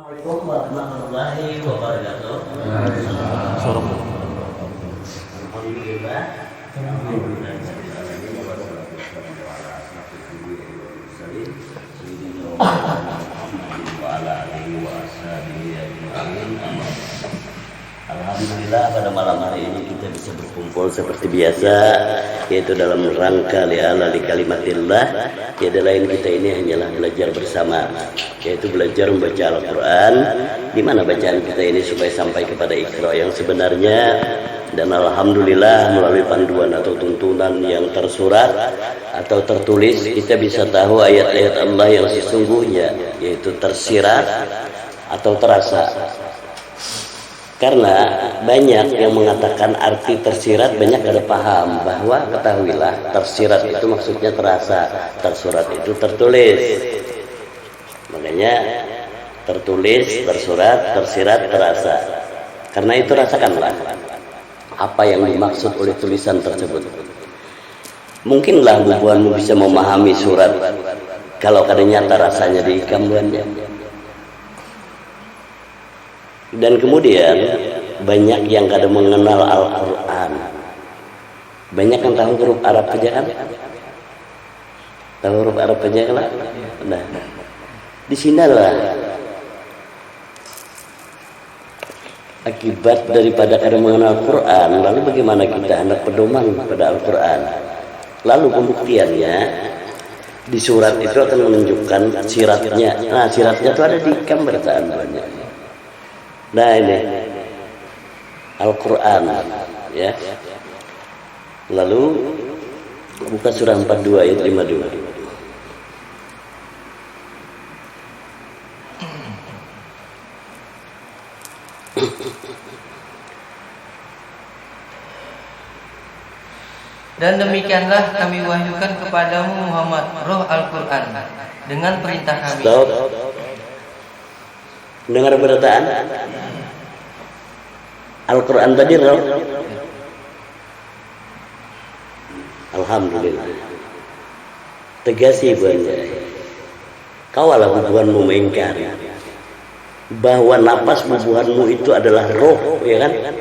Assalamualaikum warahmatullahi wabarakatuh. Alhamdulillah. Alhamdulillah pada malam hari ini kita bisa berkumpul seperti biasa, yaitu dalam rangka li'ala li kalimatillah. Tiada lain kita ini hanyalah belajar bersama, yaitu belajar membaca Al-Quran, di mana bacaan kita ini supaya sampai kepada Iqra yang sebenarnya. Dan alhamdulillah melalui panduan atau tuntunan yang tersurat atau tertulis, kita bisa tahu ayat-ayat Allah yang sesungguhnya, yaitu tersirat atau terasa. Karena banyak yang mengatakan arti tersirat, banyak ada paham bahwa ketahuilah tersirat itu maksudnya terasa, tersurat itu tertulis. Makanya tertulis, tersurat, tersirat, terasa. Karena itu rasakanlah apa yang dimaksud oleh tulisan tersebut. Mungkinlah bubuhanmu bisa memahami surat kalau kadang nyata rasanya di gambarnya. Dan kemudian banyak yang kadang mengenal Al-Quran. Banyak yang tahu huruf Arab saja kan? Tahu huruf Arab saja kan? Nah, di sinilah akibat daripada kadang mengenal Al-Quran. Lalu bagaimana kita hendak pedoman pada Al-Quran? Lalu pembuktiannya di surat itu akan menunjukkan siratnya. Nah, siratnya itu ada di gambar banyak. Nah ini Al-Quran ya. Lalu buka surah 42 ayat 52. Dan demikianlah kami wahyukan kepadamu Muhammad roh Al-Quran dengan perintah kami. Stop. Dengar berataan Al-Quran tadi roh. Alhamdulillah. Tegasi buannya. Kawalah bubuhanmu mengingkari bahwa napas bubuhanmu itu adalah roh, ya kan?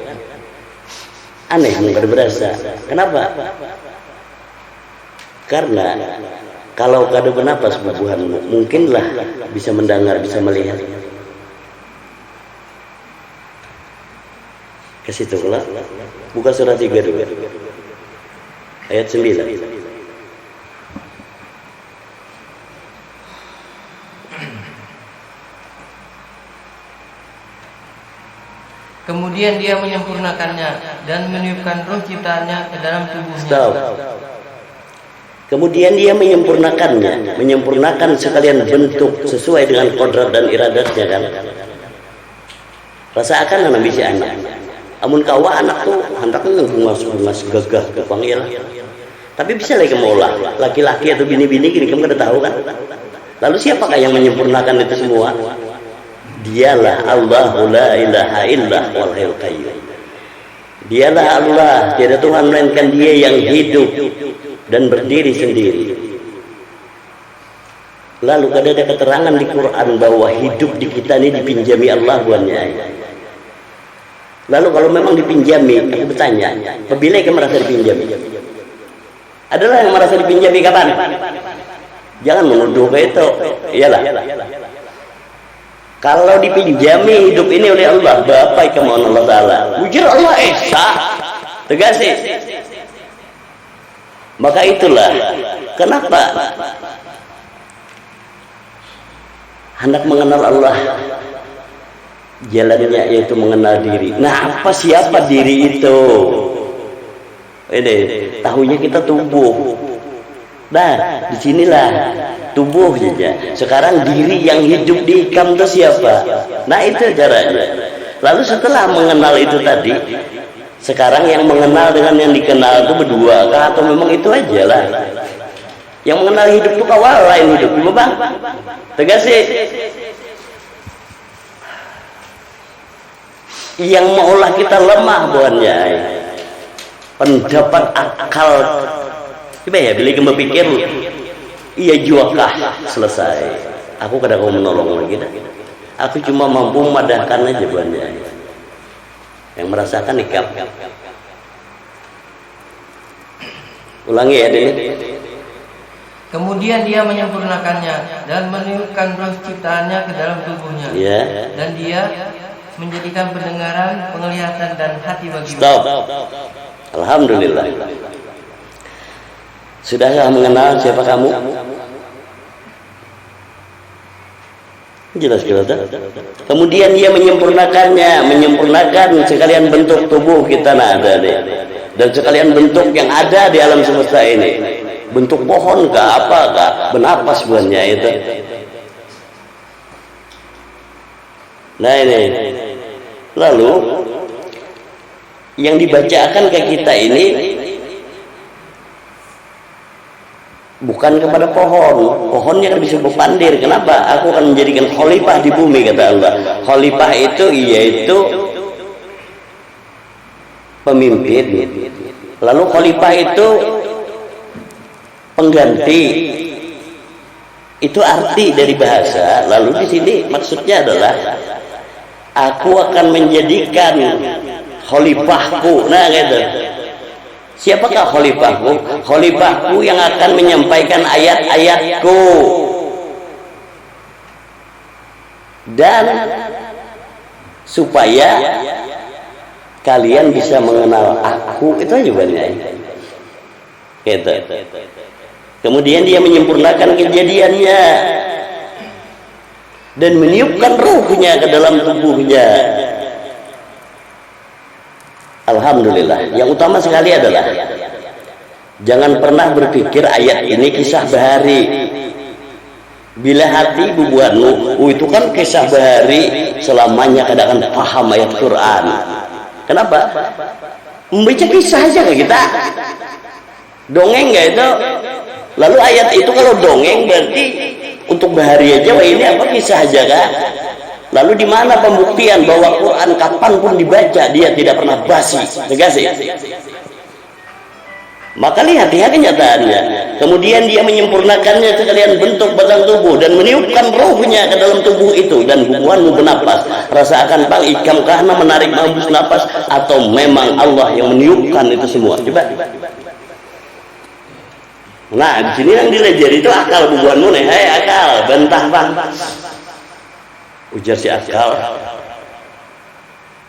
Aneh mungkin berasa. Kenapa? Karena kalau kada bernapas bubuhanmu, mungkinlah bisa mendengar, bisa melihat. Ke situ lah. Buka surah 32 ayat 9. Kemudian dia menyempurnakannya dan meniupkan roh ciptaannya ke dalam tubuhnya. Stop. Kemudian dia menyempurnakannya, menyempurnakan sekalian bentuk sesuai dengan kodrat dan iradatnya kan. Rasakan anak bisa anak. Amun kawa anak tuh hendaknya bungas gagah kepanggil. Tapi bisa lagi mengolah laki-laki atau bini-bini gini kamu kada tahu kan. Lalu siapakah yang menyempurnakan itu semua? Dialah Allahu la ilaha illa wal hayyul qayyum. Dialah Allah, tiada Tuhan melainkan Dia yang hidup dan berdiri sendiri. Lalu ada keterangan di Quran bahwa hidup di kita ini dipinjami Allah buannya. Lalu kalau memang dipinjami, aku bertanya, apabila kamu merasa dipinjami? Adalah yang merasa dipinjami kapan? Jangan menuduh ke itu. Iyalah. Kalau dipinjami hidup ini oleh Allah, Bapak kemauan Allah Ta'ala. Ujur Allah Esa. Tegasi. Maka itulah. Kenapa? Hendak mengenal Allah. Jalannya yaitu mengenal diri. Nah, siapa diri itu? Ini tahunya kita tubuh. Nah, disinilah tubuh saja. Sekarang diri yang hidup di ikam itu siapa? Nah, itu caranya. Lalu setelah mengenal itu tadi, sekarang yang mengenal dengan yang dikenal itu berdua kah? Atau memang itu aja lah? Yang mengenal hidup itu kawal lain hidup, bang. Tegasi. Yang maulah kita lemah buannya pendapat akal. Coba ya, bila kamu pikir iya juakah selesai. Aku kadang mau menolong lagi dah. Aku cuma mampu memadahkan aja buannya. Yang merasakan nikah. Ulangi ya ini. Kemudian dia menyempurnakannya dan meniupkan roh ciptaannya ke dalam tubuhnya. Ya. Dan dia menjadikan pendengaran, penglihatan dan hati bagimu. Stop. Alhamdulillah. Sudahkah mengenal siapa kamu? Jelas kita. Kemudian dia menyempurnakan sekalian bentuk tubuh kita ada deh. Dan sekalian bentuk yang ada di alam semesta ini. Bentuk pohon kah, apakah, benapas buahnya itu. Nah ini. Lalu yang dibacakan ke kita ini bukan kepada pohonnya kan bisa berpandir. Kenapa? Aku akan menjadikan khalifah di bumi, kata Allah. Khalifah itu yaitu pemimpin. Lalu khalifah itu pengganti. Itu arti dari bahasa. Lalu di sini maksudnya adalah aku akan menjadikan khalifahku. Nah gitu. Siapakah khalifahku? Khalifahku yang akan menyampaikan ayat-ayatku. Dan supaya kalian bisa mengenal aku, itu aja banyak. Gitu. Kemudian dia menyempurnakan kejadiannya dan meniupkan ruhnya ke dalam tubuhnya. Alhamdulillah. Yang utama sekali adalah jangan pernah berpikir ayat ini kisah bahari. Bila hati bubuhanmu, itu kan kisah bahari, selamanya kadang paham ayat Quran. Kenapa? Membaca kisah aja ke kita. Dongeng nggak itu? Lalu ayat itu kalau dongeng berarti untuk bahari aja, wah ini apa kisah aja kan? Lalu di mana pembuktian bahwa Quran kapanpun dibaca dia tidak pernah basi? Tegas ya? Maka lihat kenyataannya. Kemudian dia menyempurnakannya sekalian bentuk batang tubuh dan meniupkan rohnya ke dalam tubuh itu, dan bubuhanmu bernapas. Rasakan bang ikam karena menarik hembus napas atau memang Allah yang meniupkan itu semua. Coba. Nah di sini yang dilejar itu akal bubuhanmu nih. Hei akal, bantah bang. Ujar si akal,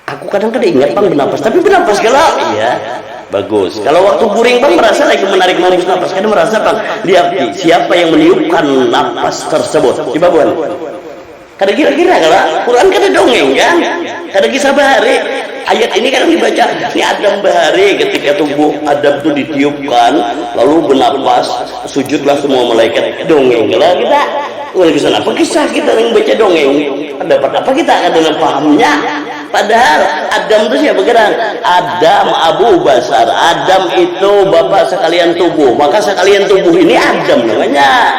aku kadang-kadang ingat bang bernapas, tapi bernapas kalau iya bagus. Kalau waktu guring bang merasa lagi menarik hembus napas, kadang merasa bang lihat siapa yang meniupkan napas tersebut. Coba buan. Kadang kira-kira kalau Quran kadang dongeng kan, kadang kisah bahari. Ayat ini kadang dibaca, ini Adam bahari ketika tubuh Adam itu ditiupkan, lalu bernapas, sujudlah semua malaikat. Dongeng kalau kita. Udah kisah apa? Kisah kita yang baca dongeng. Dapat apa kita akan dengan pahamnya? Padahal Adam itu siapa gerak? Adam Abu Basar. Adam itu bapak sekalian tubuh. Maka sekalian tubuh ini Adam namanya.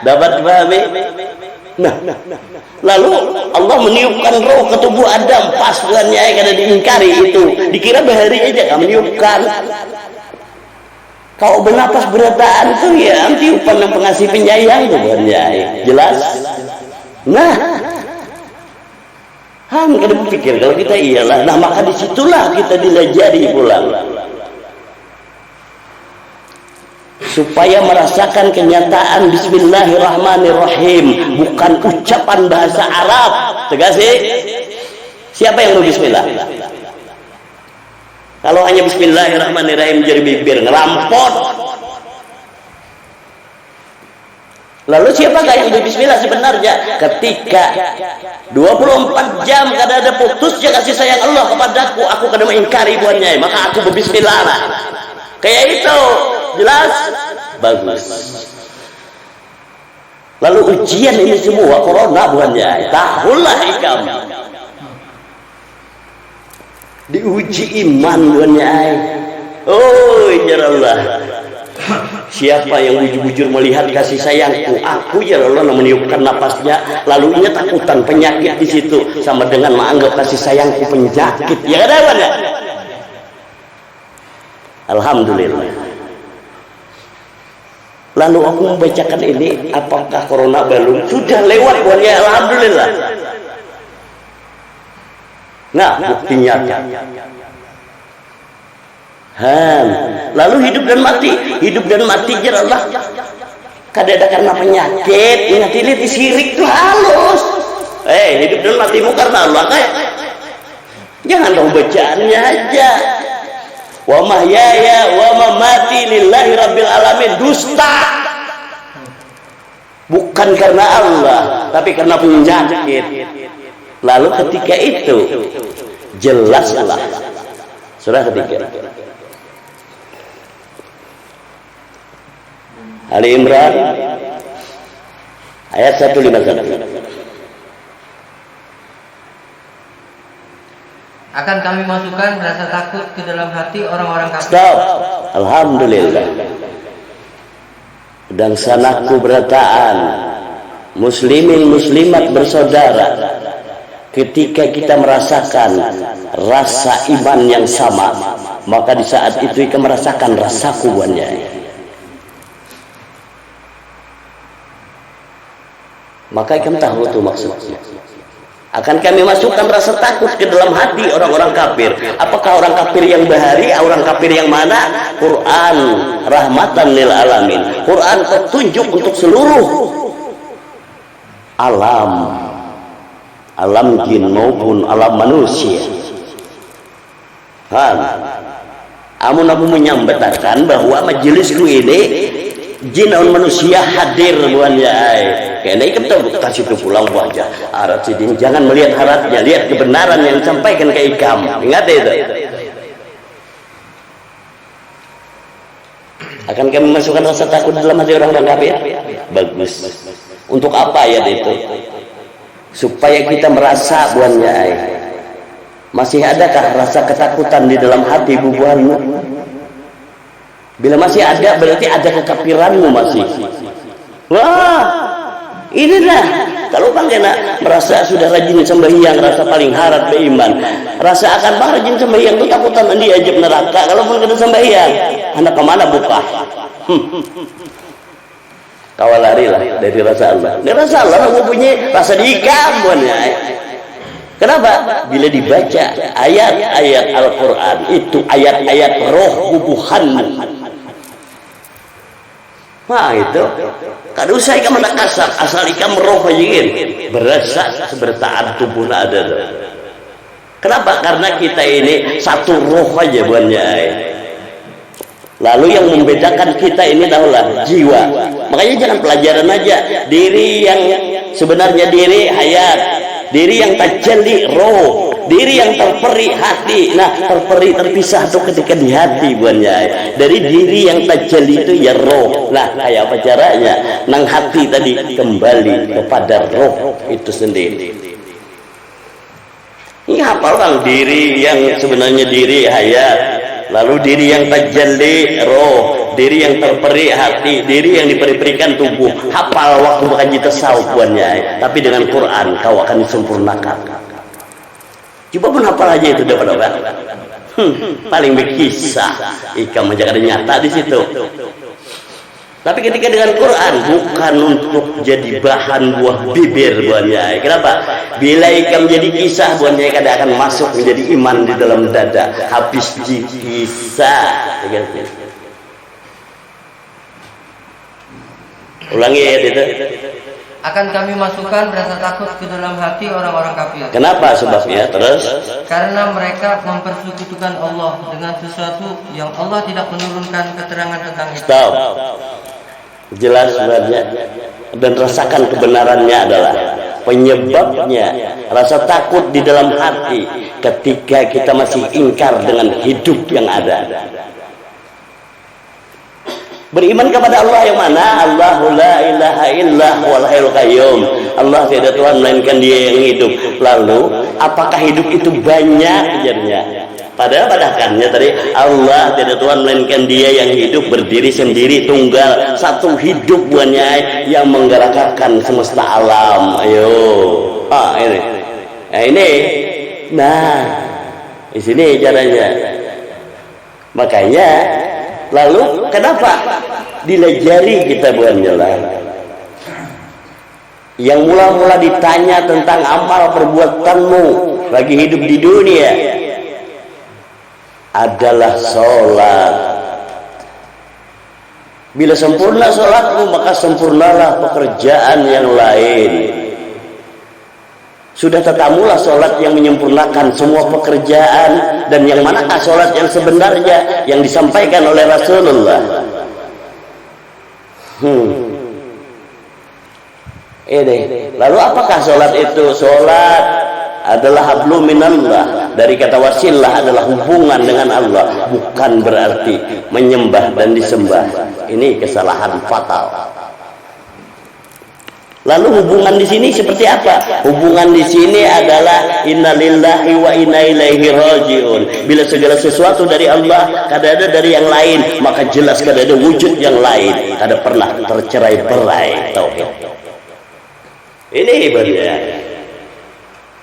Dapat dipahami? Nah, lalu Allah meniupkan roh ke tubuh Adam. Pas bulannya kada diingkari itu. Dikira bahari aja kan meniupkan. Kau bernapas berataan tuh ya tiupan yang pengasih penyayang tuh jelas. Nah, kada berpikir kalau kita iyalah. Nah maka disitulah kita dilajari pulang supaya merasakan kenyataan Bismillahirrahmanirrahim, bukan ucapan bahasa Arab. Tegas sih. Siapa yang mau Bismillah? Kalau hanya Bismillahirrahmanirrahim jadi bibir ngerampot. Lalu siapakah yang berbismillah sebenarnya? Ketika 24 jam kada ada putusnya kasih sayang Allah kepadaku, aku kada mengingkari buahnya, maka aku berbismillah. Kayak itu, jelas? Bagus. Lalu ujian ini semua corona buahnya, tahulah ikam. Diuji iman buahnya. Oh, ya Allah. Siapa yang bujur-bujur melihat kasih sayangku, aku ya Allah meniupkan napasnya, lalu ia takutan penyakit di situ, sama dengan menganggap kasih sayangku penyakit. Ya ada apa? Alhamdulillah. Lalu aku membacakan ini, apakah corona belum? Sudah lewat buahnya, alhamdulillah. Nah, buktinya lalu hidup dan mati jar Allah kadada karena penyakit. Ingat ini sirik tuh halus. Hidup dan matimu karena Allah kayak jangan dong bacaannya aja. Wa mahyaya wa mamati lillahi rabbil alamin. Dusta. Bukan karena Allah, tapi karena penyakit. Lalu ketika itu jelaslah surah ketiga Ali Imran ayat 151. Akan kami masukkan rasa takut ke dalam hati orang-orang kafir. Stop. Alhamdulillah. Dan sanaku berataan muslimin muslimat bersaudara, ketika kita merasakan rasa iman yang sama, maka di saat itu kita merasakan rasa kuannya. Maka kamu tahu itu maksudnya. Akan kami masukkan rasa takut ke dalam hati orang-orang kafir. Apakah orang kafir yang bahari, orang kafir yang mana? Quran rahmatan lil alamin. Quran petunjuk untuk seluruh alam, alam jin maupun alam manusia. Amun aku menyampaikan bahwa majelisku ini jin dan manusia hadir bukan ya. Kayaknya kita kasih ke pulang wajah Arab sidin, jangan melihat harapnya, lihat kebenaran yang disampaikan ke ikam. Ingat itu. Akan kami masukkan rasa takut dalam hati orang-orang kafir. Bagus. Untuk apa ya itu? Supaya kita merasa buannya. Masih adakah rasa ketakutan di dalam hati bubuhanmu? Bila masih ada, berarti ada kekafiranmu masih. Wah, inilah kalau bang kena merasa sudah rajin sembahyang, rasa paling harap beriman, rasa akan bang rajin sembahyang itu takutan diajak neraka. Kalau pun kena sembahyang, anak kemana buka? Kawal lari lah dari rasa Allah. Dari rasa Allah kamu punya rasa diikam buannya. Kenapa? Bila dibaca ayat-ayat Al-Quran itu ayat-ayat roh bubuhanmu. Nah itu kada usah ikam nak kasar, asal ikam roh aja berasa sebertaan tubuh ada. Kenapa? Karena kita ini satu roh aja buannya. Lalu yang membedakan kita ini adalah jiwa. Makanya jangan pelajaran aja diri yang sebenarnya diri hayat, diri yang tajalli roh, diri yang terperi hati. Nah, terperi terpisah tuh ketika di hati buannya. Dari diri yang tajalli itu ya roh. Nah, kayak apa caranya? Nang hati tadi kembali kepada roh itu sendiri. Ini hafal bang, diri yang sebenarnya diri hayat, lalu diri yang tajalli roh, diri yang terperi hati, diri yang diperi-perikan tubuh. Hafal waktu makaji tasawuf buannya. Tapi dengan Quran kau akan disempurnakan. Coba pun hafal aja itu dapat apa? Paling berkisah ikam aja ada nyata di situ. Tapi ketika dengan Quran bukan untuk jadi bahan buah bibir buahnya. Kenapa? Bila ikam jadi kisah buahnya kada akan masuk menjadi iman di dalam dada. Habis kisah. Ulangi ya itu. Akan kami masukkan rasa takut ke dalam hati orang-orang kafir. Kenapa sebabnya? Terus? Karena mereka mempersekutukan Allah dengan sesuatu yang Allah tidak menurunkan keterangan tentang itu. Stop. Jelas sebenarnya dan rasakan kebenarannya adalah penyebabnya rasa takut di dalam hati ketika kita masih ingkar dengan hidup yang ada. Beriman kepada Allah yang mana? Allahu la ilaha illah wal hayyul qayyum. Allah tiada Tuhan melainkan Dia yang hidup. Lalu, apakah hidup itu banyak ajarnya? Padahal padakannya tadi Allah tiada Tuhan melainkan Dia yang hidup, berdiri sendiri, tunggal, satu hidup buannya yang menggerakkan semesta alam. Ayo. Ini. Nah, ini. Nah, di sini caranya. Makanya lalu kenapa dilajari kita buannya lah? Yang mula-mula ditanya tentang amal perbuatanmu, lagi hidup di dunia adalah sholat. Bila sempurna sholatmu, maka sempurnalah pekerjaan yang lain. Sudah tetamulah sholat yang menyempurnakan semua pekerjaan. Dan yang manakah sholat yang sebenarnya yang disampaikan oleh Rasulullah? Lalu apakah sholat itu? Sholat adalah hablum minallah. Dari kata wasilah adalah hubungan dengan Allah, bukan berarti menyembah dan disembah. Ini kesalahan fatal. Lalu hubungan di sini seperti apa? Hubungan di sini adalah innalillahi wa inna ilaihi rajiun. Bila segala sesuatu dari Allah, kada ada dari yang lain, maka jelas kada ada wujud yang lain. Kada pernah tercerai-berai tauhid. Ini ibadah.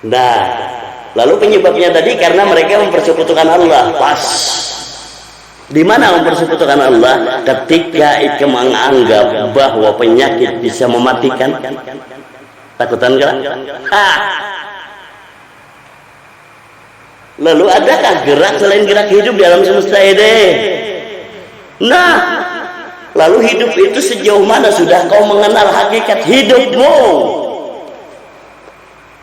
Nah, lalu penyebabnya tadi karena mereka mempersekutukan Allah. Pas. Di mana mempersekutukan Allah? Ketika itu menganggap bahwa penyakit bisa mematikan. Takutan kan? Lalu adakah gerak selain gerak hidup di alam semesta ini? Nah, lalu hidup itu sejauh mana sudah kau mengenal hakikat hidupmu?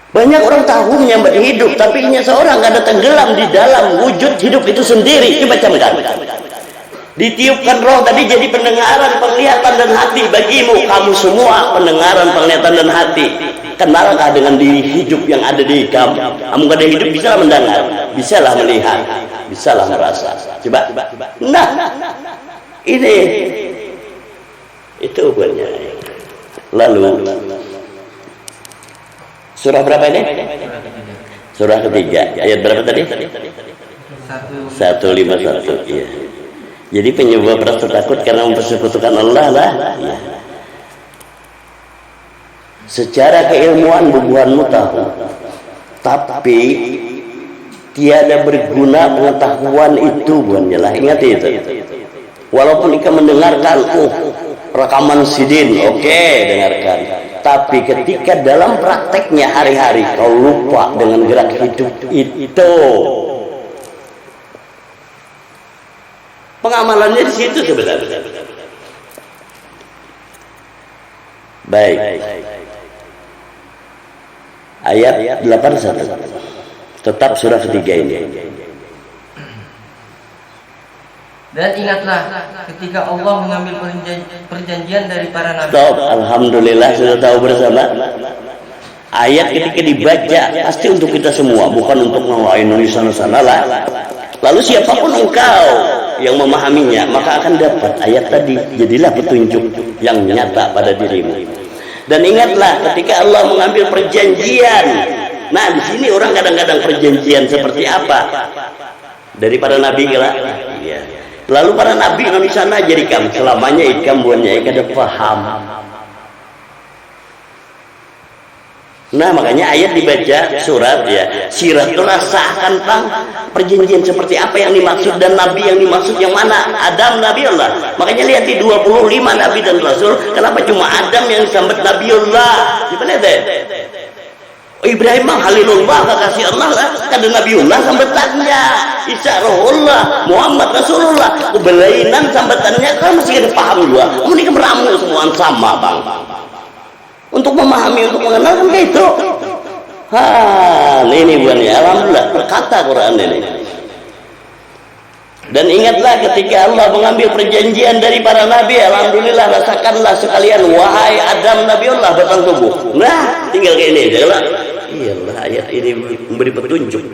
Banyak orang tahu menyambat hidup, tapi inya seorang kada tenggelam di dalam wujud hidup itu sendiri. Coba camkan. Ditiupkan roh tadi jadi pendengaran, penglihatan dan hati bagimu. Kamu semua pendengaran, penglihatan dan hati. Kenalkah dengan diri hidup yang ada di kamu? Kamu kada hidup bisalah mendengar, bisalah melihat, bisalah merasa. Coba. Nah, ini itu buatnya. Lalu surah berapa ini? Surah ketiga. Ayat berapa tadi? 151. Iya. Jadi penyebab rasa takut karena mempersekutukan Allah lah. Ya. Secara keilmuan bubuhanmu tahu, tapi tiada berguna pengetahuan itu, bukannya lah. Ingat itu. Walaupun ikan mendengarkan, rekaman sidin, oke, dengarkan. Tapi ketika dalam prakteknya hari-hari kau lupa dengan gerak hidup itu. Pengamalannya di situ sebenarnya. Baik. Ayat 81. Tetap surah ketiga ini. Dan ingatlah ketika Allah mengambil perjanjian dari para nabi. Stop. Alhamdulillah sudah tahu bersama. Ayat ketika dibaca pasti untuk kita semua, bukan untuk yang lain di sana-sana lah. Lalu siapapun engkau yang memahaminya, maka akan dapat ayat tadi. Jadilah petunjuk yang nyata pada dirimu. Dan ingatlah ketika Allah mengambil perjanjian. Nah, di sini orang kadang-kadang perjanjian seperti apa? Dari para nabi lah. Iya. Lalu para nabi di sana jadi kamu selamanya ikam buahnya kada paham. Nah, makanya ayat dibaca surat ya. Sirat itu sahkan tentang perjanjian seperti apa yang dimaksud dan nabi yang dimaksud yang mana? Adam Nabiullah. Makanya lihat di 25 nabi dan rasul, kenapa cuma Adam yang disambut Nabiullah? Coba lihat deh. Ibrahim Halilullah kekasih Allah lah, kada Nabiullah sambetannya. Isa Rohullah, Muhammad Rasulullah. Belainan sambetannya kan masih ada paham juga. Ini meramu semua sama, Bang. Untuk memahami, untuk mengenal kan kayak itu. Ini bukannya alhamdulillah berkata Quran ini. Dan ingatlah ketika Allah mengambil perjanjian dari para nabi, alhamdulillah rasakanlah sekalian wahai Adam Nabiullah batang tubuh. Nah, tinggal kayak ini aja lah. Iyalah ayat ini memberi petunjuk.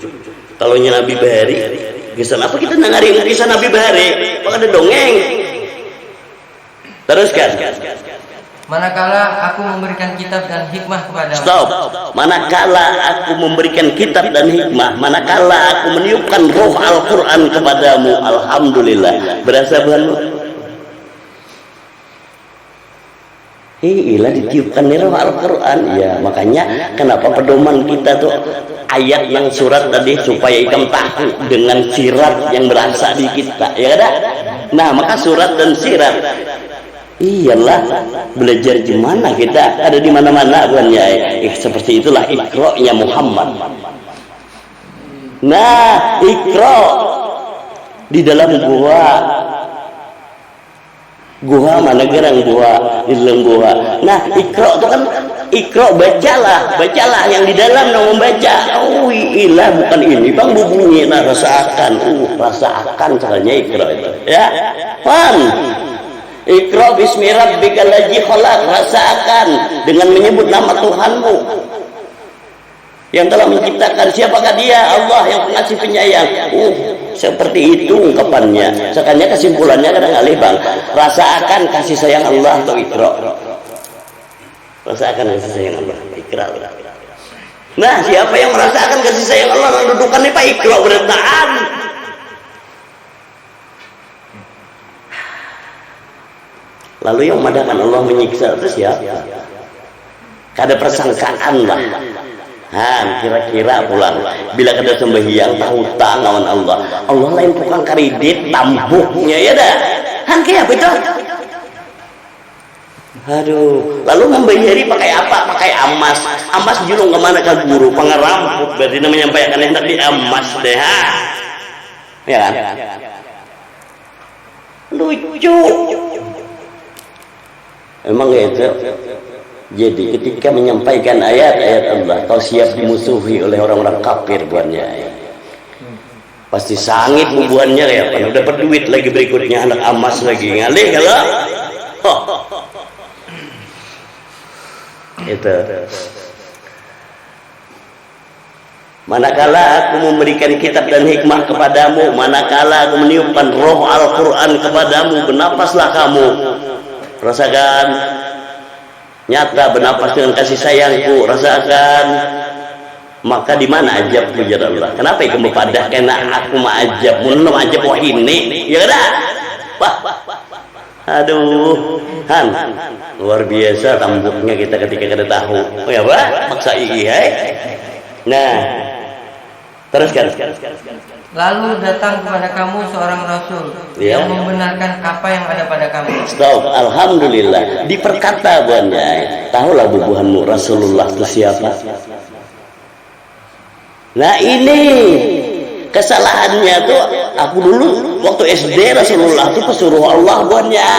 Kalau Nabi Bahari, kisah apa kita dengarin kisah Nabi Bahari? Kok ada dongeng? Teruskan. Manakala aku memberikan kitab dan hikmah kepadamu. Stop. Manakala aku memberikan kitab dan hikmah, manakala aku meniupkan roh Al-Quran kepadamu, alhamdulillah. Berasa bukanmu? Iyalah ditiupkan roh Al-Quran. Ya, makanya kenapa pedoman kita tuh ayat yang surat tadi supaya ikam tahu dengan sirat yang berasa di kita, ya kan? Nah, maka surat dan sirat. Iyalah belajar di mana kita ada di mana-mana bukannya seperti itulah iqra-nya Muhammad. Nah, Iqra di dalam gua mana gerang gua di dalam gua. Nah, Iqra itu kan Iqra, bacalah yang di dalam yang membaca. Oh ilah, bukan ini bang bunyi, nah rasakan, rasakan caranya Iqra itu, ya paham? Iqra bismi rabbikal ladzi khalaq, rasakan dengan menyebut nama Tuhanmu yang telah menciptakan. Siapakah dia? Allah yang pengasih penyayang. Seperti itu ungkapannya. Sekarang kesimpulannya kadang alih bang, rasakan kasih sayang Allah atau Iqra. Rasakan kasih sayang Allah, Iqra. Nah, siapa yang merasakan kasih sayang Allah, dudukannya Pak Iqra berdaan. Lalu yang mengadakan Allah menyiksa itu siapa? Kada persangkaan lah. Kira-kira pulang bila kada sembahyang tahu tangan Allah lain tukang kredit tambuknya ya dah. Kayak apa itu? Aduh, lalu membayari pakai apa? Pakai amas julung kemana ke guru pengeramput, berarti namanya menyampaikan hendak di amas deh, ya kan? Lucu. Emang gitu. Jadi ketika menyampaikan ayat-ayat Allah, kau siap dimusuhi oleh orang-orang kafir buannya. Pasti sangit bubuannya ya, kan udah berduit lagi berikutnya anak amas lagi ngalih kalau. Itu. Manakala aku memberikan kitab dan hikmah kepadamu, manakala aku meniupkan roh Al-Quran kepadamu, bernapaslah kamu. Rasakan nyata bernapas dengan kasih sayangku, rasakan. Maka di mana ajab puja Allah? Kenapa kamu padah kena aku ajab mun ajab wahine ya kada? Wah. Aduh, luar biasa tambuknya kita ketika kada tahu. Oh ya, Pak, maksa hai. Nah, teruskan. Lalu datang kepada kamu seorang rasul yang membenarkan apa yang ada pada kamu. Stop, alhamdulillah. Diperkata buannya, tahulah bubuhanmu Rasulullah itu siapa? Nah ini kesalahannya tuh, aku dulu waktu SD Rasulullah tuh pesuruh Allah buannya.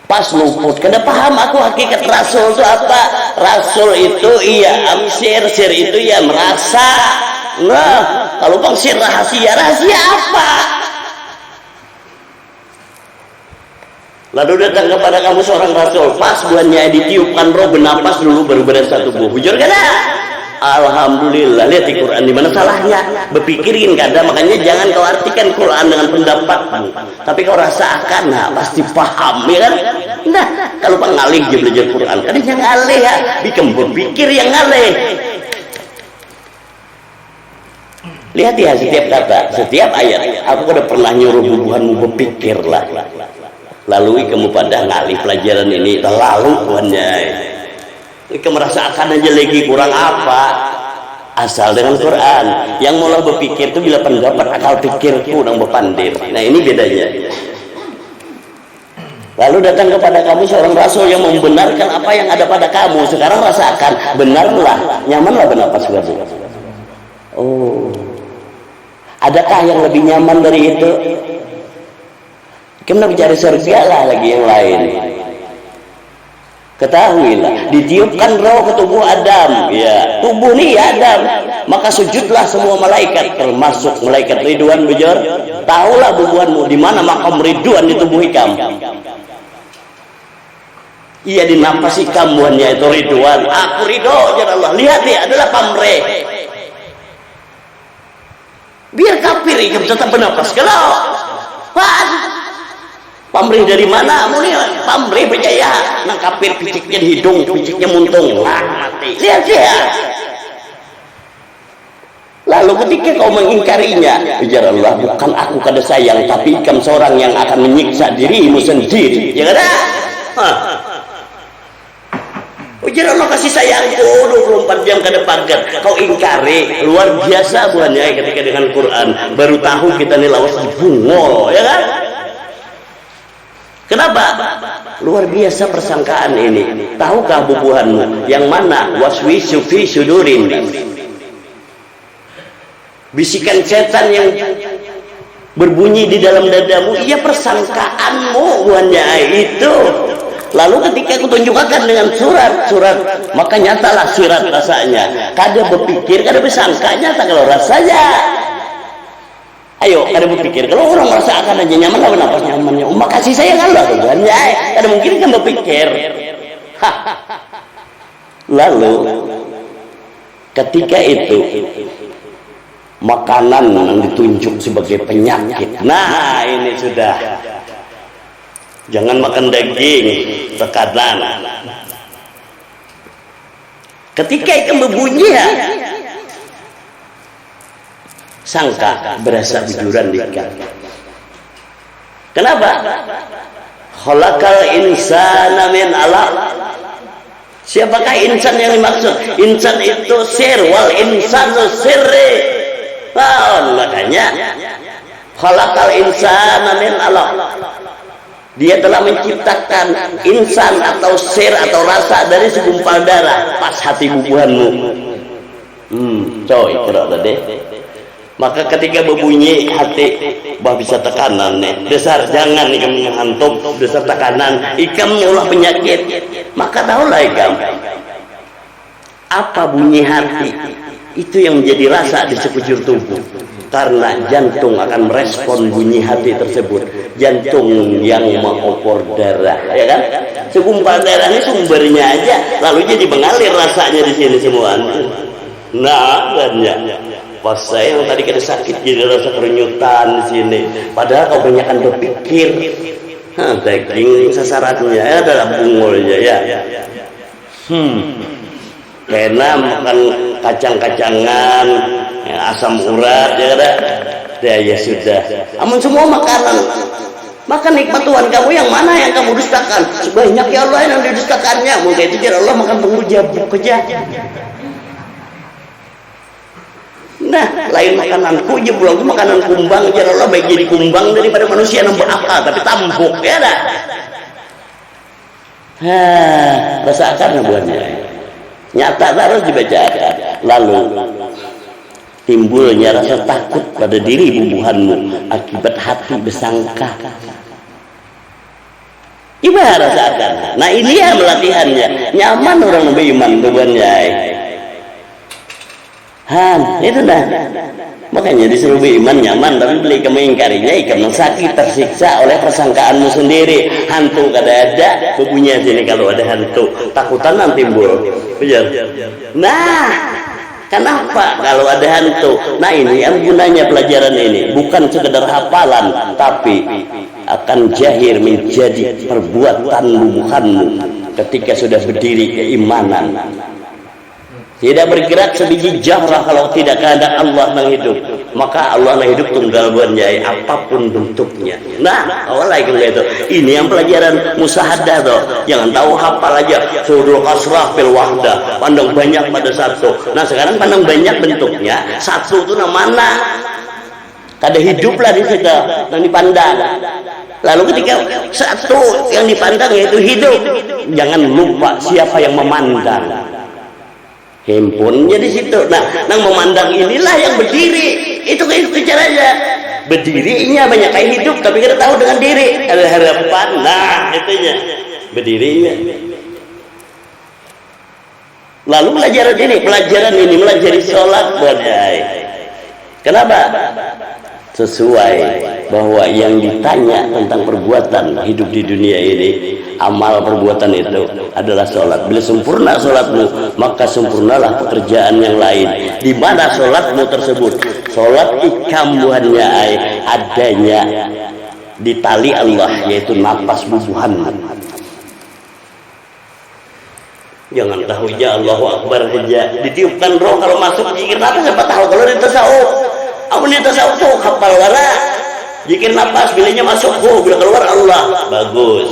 Pas luput, kada paham aku hakikat Rasul itu apa? Rasul itu iya amsir, sir itu iya merasa. Nah, kalau bang sir rahasia apa? Lalu datang kepada kamu seorang Rasul, pas buannya ditiupkan roh, bernapas dulu baru bersatu tubuh. Bujur kada? Alhamdulillah, lihat di Quran di mana salahnya? Berpikirin kada, makanya jangan kau artikan Quran dengan pendapatmu, tapi kau rasakan, nah pasti paham ya kan? Nah, kalau pengalih dia belajar Quran, kan yang ngalih ya, bikin berpikir yang ngalih. Lihat ya setiap kata, setiap ayat. Aku udah pernah nyuruh bubuhanmu berpikirlah. Lalu kamu pada ngalih pelajaran ini, terlalu buannya. Kamu merasakan aja lagi kurang apa? Asal dengan Quran. Yang mulai berpikir itu bila pendapat akal pikirku yang berpandir. Nah ini bedanya. Lalu datang kepada kamu seorang Rasul yang membenarkan apa yang ada pada kamu. Sekarang rasakan, benarlah, nyamanlah bernapas kamu. Oh, adakah yang lebih nyaman dari itu? Kamu bicara surga lah lagi yang lain. Ketahuilah, ditiupkan roh ke tubuh Adam, ya tubuh nih Adam, maka sujudlah semua malaikat, termasuk malaikat Ridwan. Bujur, tahulah bubuhanmu di mana makam Ridwan di tubuh ikam. Ia dinapasi kamuannya itu Ridwan. Aku ridho ya Allah. Lihat nih, adalah pamreh. Biar kafir ikam tetap bernapas. Kalau pamrih dari mana? Pamrih percaya. Nang kafir piciknya di hidung, piciknya muntung. Mati. Lihat dia. Lalu ketika kau mengingkarinya, ujar Allah, bukan aku kada sayang, tapi ikam seorang yang akan menyiksa dirimu sendiri. Ya kada? Ujar Allah kasih sayangku 24 jam kada pagat. Kau ingkari, luar biasa buahnya ketika dengan Quran. Baru tahu kita nih lawas dibungol, ya kan? Kenapa? Luar biasa persangkaan ini. Tahukah bubuhanmu yang mana waswisu fi sudurin? bisikan setan yang berbunyi di dalam dadamu, iya persangkaanmu buahnya itu. Lalu ketika aku tunjukkan dengan surat, maka nyatalah surat rasanya. Kada berpikir, kada bersangka, nyata kalau rasanya. Ayo, kada berpikir. Kalau orang merasakan aja nyaman, lah kenapa nyamannya? Umat kasih sayang Allah tujuannya. Kada mungkin kan berpikir. Lalu ketika itu makanan yang ditunjuk sebagai penyakit. Nah, ini sudah. Jangan makan daging, tekanan. Ketika ikan berbunyi ya, sangka berasa biduran di ikan. Kenapa? Khalaqal insana min alaq. Siapakah insan yang dimaksud? Insan itu sir, wal insanu sirri. Makanya khalaqal insana min alaq. Dia telah menciptakan insan atau sir atau rasa dari segumpal darah pas hati bubuhanmu. Coy, kira tadi. Maka ketika berbunyi hati, bah bisa tekanan nih. Besar jangan ikam menghantuk, besar tekanan, ikam mengolah penyakit. Maka tahulah ikam apa bunyi hati. Itu yang menjadi rasa di sekujur tubuh. Karena jantung akan merespon bunyi hati tersebut. Jantung yang mengukur darah, ya kan? Segumpal darah ini sumbernya aja, lalu jadi mengalir rasanya di sini semua. Nah, banyak. Pas saya yang tadi kada sakit jadi rasa kerenyutan di sini. Padahal kau banyakkan berpikir. Daging sasarannya adalah bungulnya ya. Karena makan kacang-kacangan, asam urat, ya sudah. Amun semua makanan, maka nikmat Tuhan kamu yang mana yang kamu dustakan? Sebanyak ya Allah yang didustakannya. Mungkin itu ya Allah makan pengujab kerja. Nah, lain makananku je pulang itu makanan kumbang. Ya Allah baik jadi kumbang daripada manusia yang berakal tapi tambuk ya dah. Rasakan buahnya. Nyata harus dibacakan. Lalu timbulnya rasa takut pada diri bubuhanmu akibat hati bersangka. Ibarat rasakan. Nah ini ya melatihannya. Nyaman orang beriman bubuhannya. Itu dah. Makanya disuruh beriman nyaman, tapi beli mengingkarinya ikan sakit tersiksa oleh persangkaanmu sendiri. Hantu kada ada, berbunyi sini kalau ada hantu, takutan nanti timbul. Nah, kenapa kalau ada hantu? Nah ini yang gunanya pelajaran ini, bukan sekedar hafalan, tapi akan jahir menjadi perbuatan bubuhanmu ketika sudah berdiri keimanan. Tidak bergerak sebiji jamrah kalau tidak kehendak Allah yang hidup. Maka Allah yang hidup tunggal buahnya apapun bentuknya. Nah, awalnya itu. Ini yang pelajaran musahadah tuh. Jangan tahu hafal aja. Sudul kasrah fil wahdah. Pandang banyak pada satu. Nah, sekarang pandang banyak bentuknya. Satu itu mana? Kada hiduplah di situ yang dipandang. Lalu ketika satu yang dipandang yaitu hidup, jangan lupa siapa yang memandang. Handphonenya di situ. Nah, nang memandang inilah yang berdiri. Itu caranya. Berdirinya banyak kayak hidup, tapi kita tahu dengan diri. Ada harapan. Nah, itunya. Berdirinya. Lalu pelajaran ini melajari sholat badai. Kenapa? Sesuai bahwa yang ditanya tentang perbuatan hidup di dunia ini, amal perbuatan itu adalah sholat. Bila sempurna sholatmu, maka sempurnalah pekerjaan yang lain. Di mana sholatmu tersebut? Sholat ikam buhannya adanya di tali Allah, yaitu napas bubuhanmu. Jangan tahu ya Allahu Akbar saja. Ditiupkan roh kalau masuk zikir apa siapa tahu kalau di tasawuf. Amun di tasawuf tuh hafal wala. Zikir napas bilanya masuk bila keluar Allah. Bagus.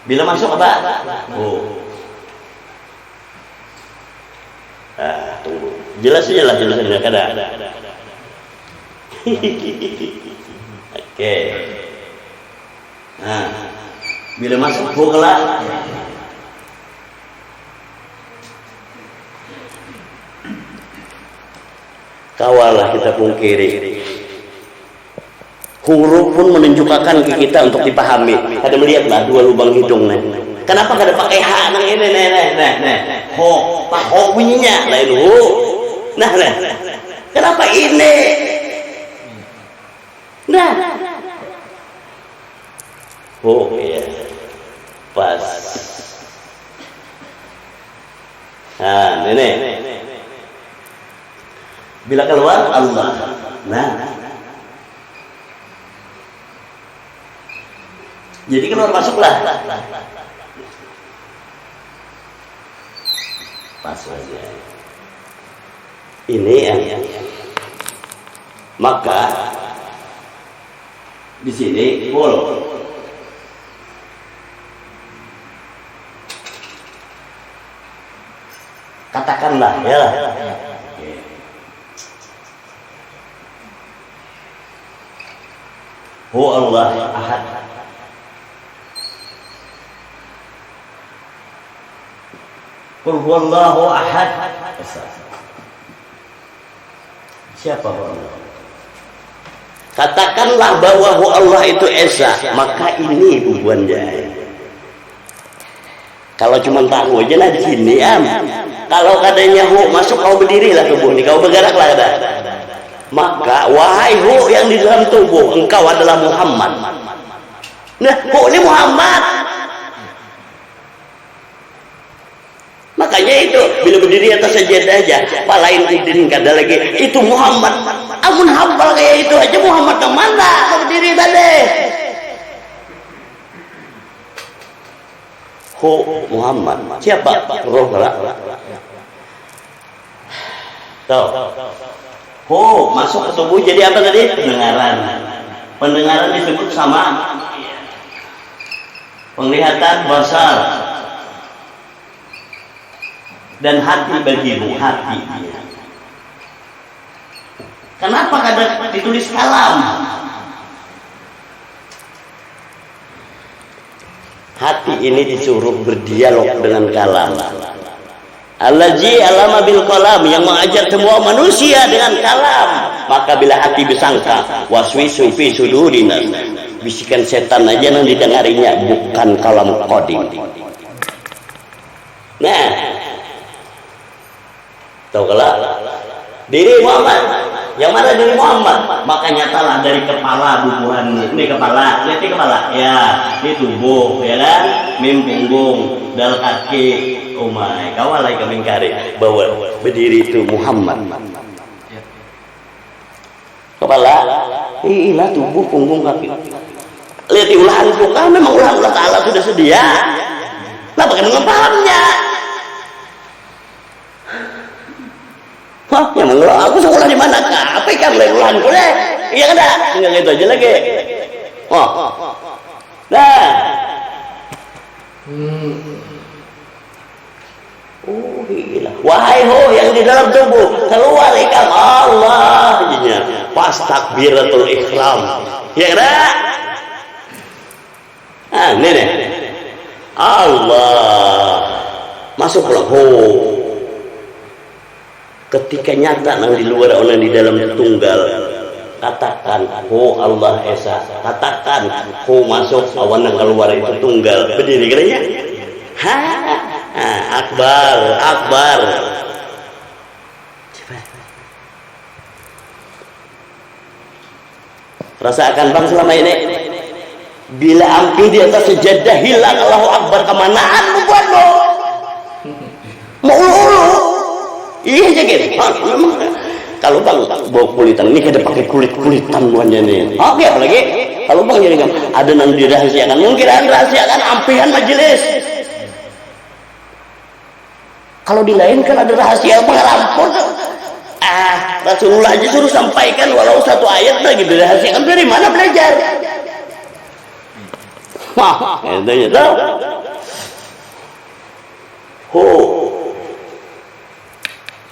Bila masuk apa? Tunggu. Jelas kada. Oke. Nah, bila masuk kelak. Kawalah kita pungkiri. Huruf pun menunjukkan ke kita untuk dipahami. Ada melihatlah dua lubang hidung nih. Kenapa kada pakai h nang ini nih. Ho, pak ho bunyinya lain hu. Nah. Kenapa ini? Nah. Oh iya. Pas. Nah, ini. Bila keluar Allah. Nah. Jadi keluar masuklah. Pas saja. Ini yang maka di sini full. Katakanlah ya. Hu Allah ahad. Qul huwallahu ahad. Siapa Allah? Katakanlah bahwa Allah itu esa, maka ini bubuannya. Kalau cuma tahu aja lah di sini Kalau katanya hu masuk kau berdirilah tubuh ini, kau bergeraklah ada. Maka wahai hu yang di dalam tubuh engkau adalah Muhammad. Nah, hu ini Muhammad. Makanya itu bila berdiri atas sajadah aja, palain idin kada lagi itu Muhammad. Amun hafal kayak itu aja Muhammad yang mana mau berdiri tadi? Hu Muhammad. Siapa? Roh lah. Tahu? Hu masuk ke tubuh jadi apa tadi? Pendengaran. Pendengaran disebut sama penglihatan, basar. Dan hati bagimu, hati. Kenapa kadang ditulis kalam? Hati ini disuruh berdialog dengan kalam. Allazi alama bil kalam, yang mengajar semua manusia dengan kalam. Maka bila hati bersangka waswisu fi sudurina, bisikan setan aja yang didengarinya, bukan kalam coding. Nah, tahu kalau diri Muhammad, yang mana diri Muhammad? Maka nyatalah dari kepala bubuhan ini kepala, lihat kepala, ya, ini tubuh, ya kan? Mim punggung, dal kaki, umai. Kawalai kami kari bahwa berdiri itu Muhammad. Kepala, ilah tubuh, punggung, kaki. Lihat di ulahan itu kan memang ulahan Allah Taala sudah sedia. Nah, bagaimana pahamnya? Wah, yang mengelola aku sekolah di mana? Apa kan leluhan ku deh? Iya kan dah? Tinggal gitu aja lagi. Oh, nah. Oh, gila. Wahai ho yang di dalam tubuh, keluar ikan Allah. Jadinya pas takbiratul ihram. Ya kan dah? Ah, ini nih. Allah. Masuk pulang ho. Ketika nyata nang di luar orang di dalam tunggal, katakan ho Allah esa, katakan ho masuk awan nang keluar itu tunggal, berdiri keranya akbar akbar. Rasakan bang selama ini bila ampi di atas sejadah hilang Allahu akbar, kemanaan lu buat lo mau ulu. Iya aja gitu. Kalau bang bawa kulitan ini kita pakai kulitan buahnya nih. Oke, apalagi kalau bang jadi ada yang dirahasiakan, mungkin ada rahasiakan ampihan majelis. Kalau di lain kan ada rahasia pengarampun. Rasulullah aja suruh sampaikan walau satu ayat lagi dirahasiakan, dari mana belajar? Wah, itu tahu.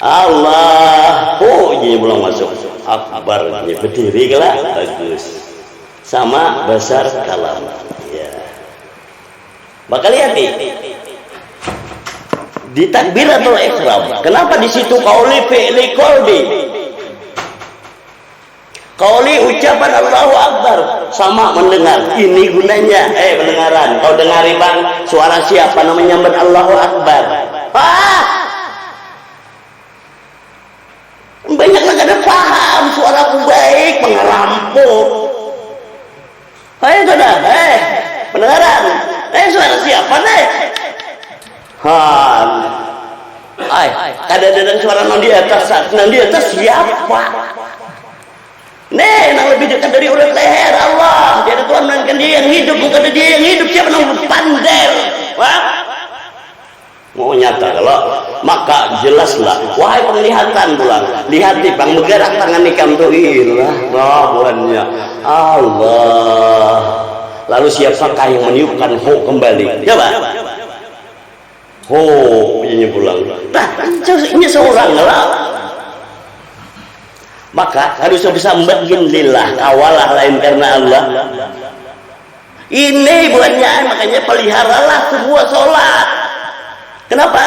Allah, jadi belum masuk akbar, berdiri lah bagus, sama besar kalam. Ya, maka lihat di takbiratul ihram, kenapa di situ qauli fi'li qalbi? Qauli ucapan Allahu Akbar sama mendengar. Ini gunanya. Pendengaran. Kau dengari bang, suara siapa namanya nyambat Allahu Akbar? Banyak lagi ada paham suaraku baik, pengalampuk. Sudah, pendengaran. Suara siapa nih? Kadang-kadang suara nang di atas siapa? Nang lebih dekat dari urat leher Allah. Dia ada Tuhan melainkan dia yang hidup, bukan dia yang hidup. Siapa nang pandai? Mau nyata kalau maka jelaslah, wahai penglihatan pulang, lihat nih bang bergerak tangan ikam tuh ilah buannya Allah. Lalu siapakah yang meniupkan ho kembali? Coba ho ini pulang. Nah ini seorang lah. Maka harus bisa membagin lillah, kawalah lain karena Allah. Ini buannya, makanya peliharalah semua sholat. Kenapa?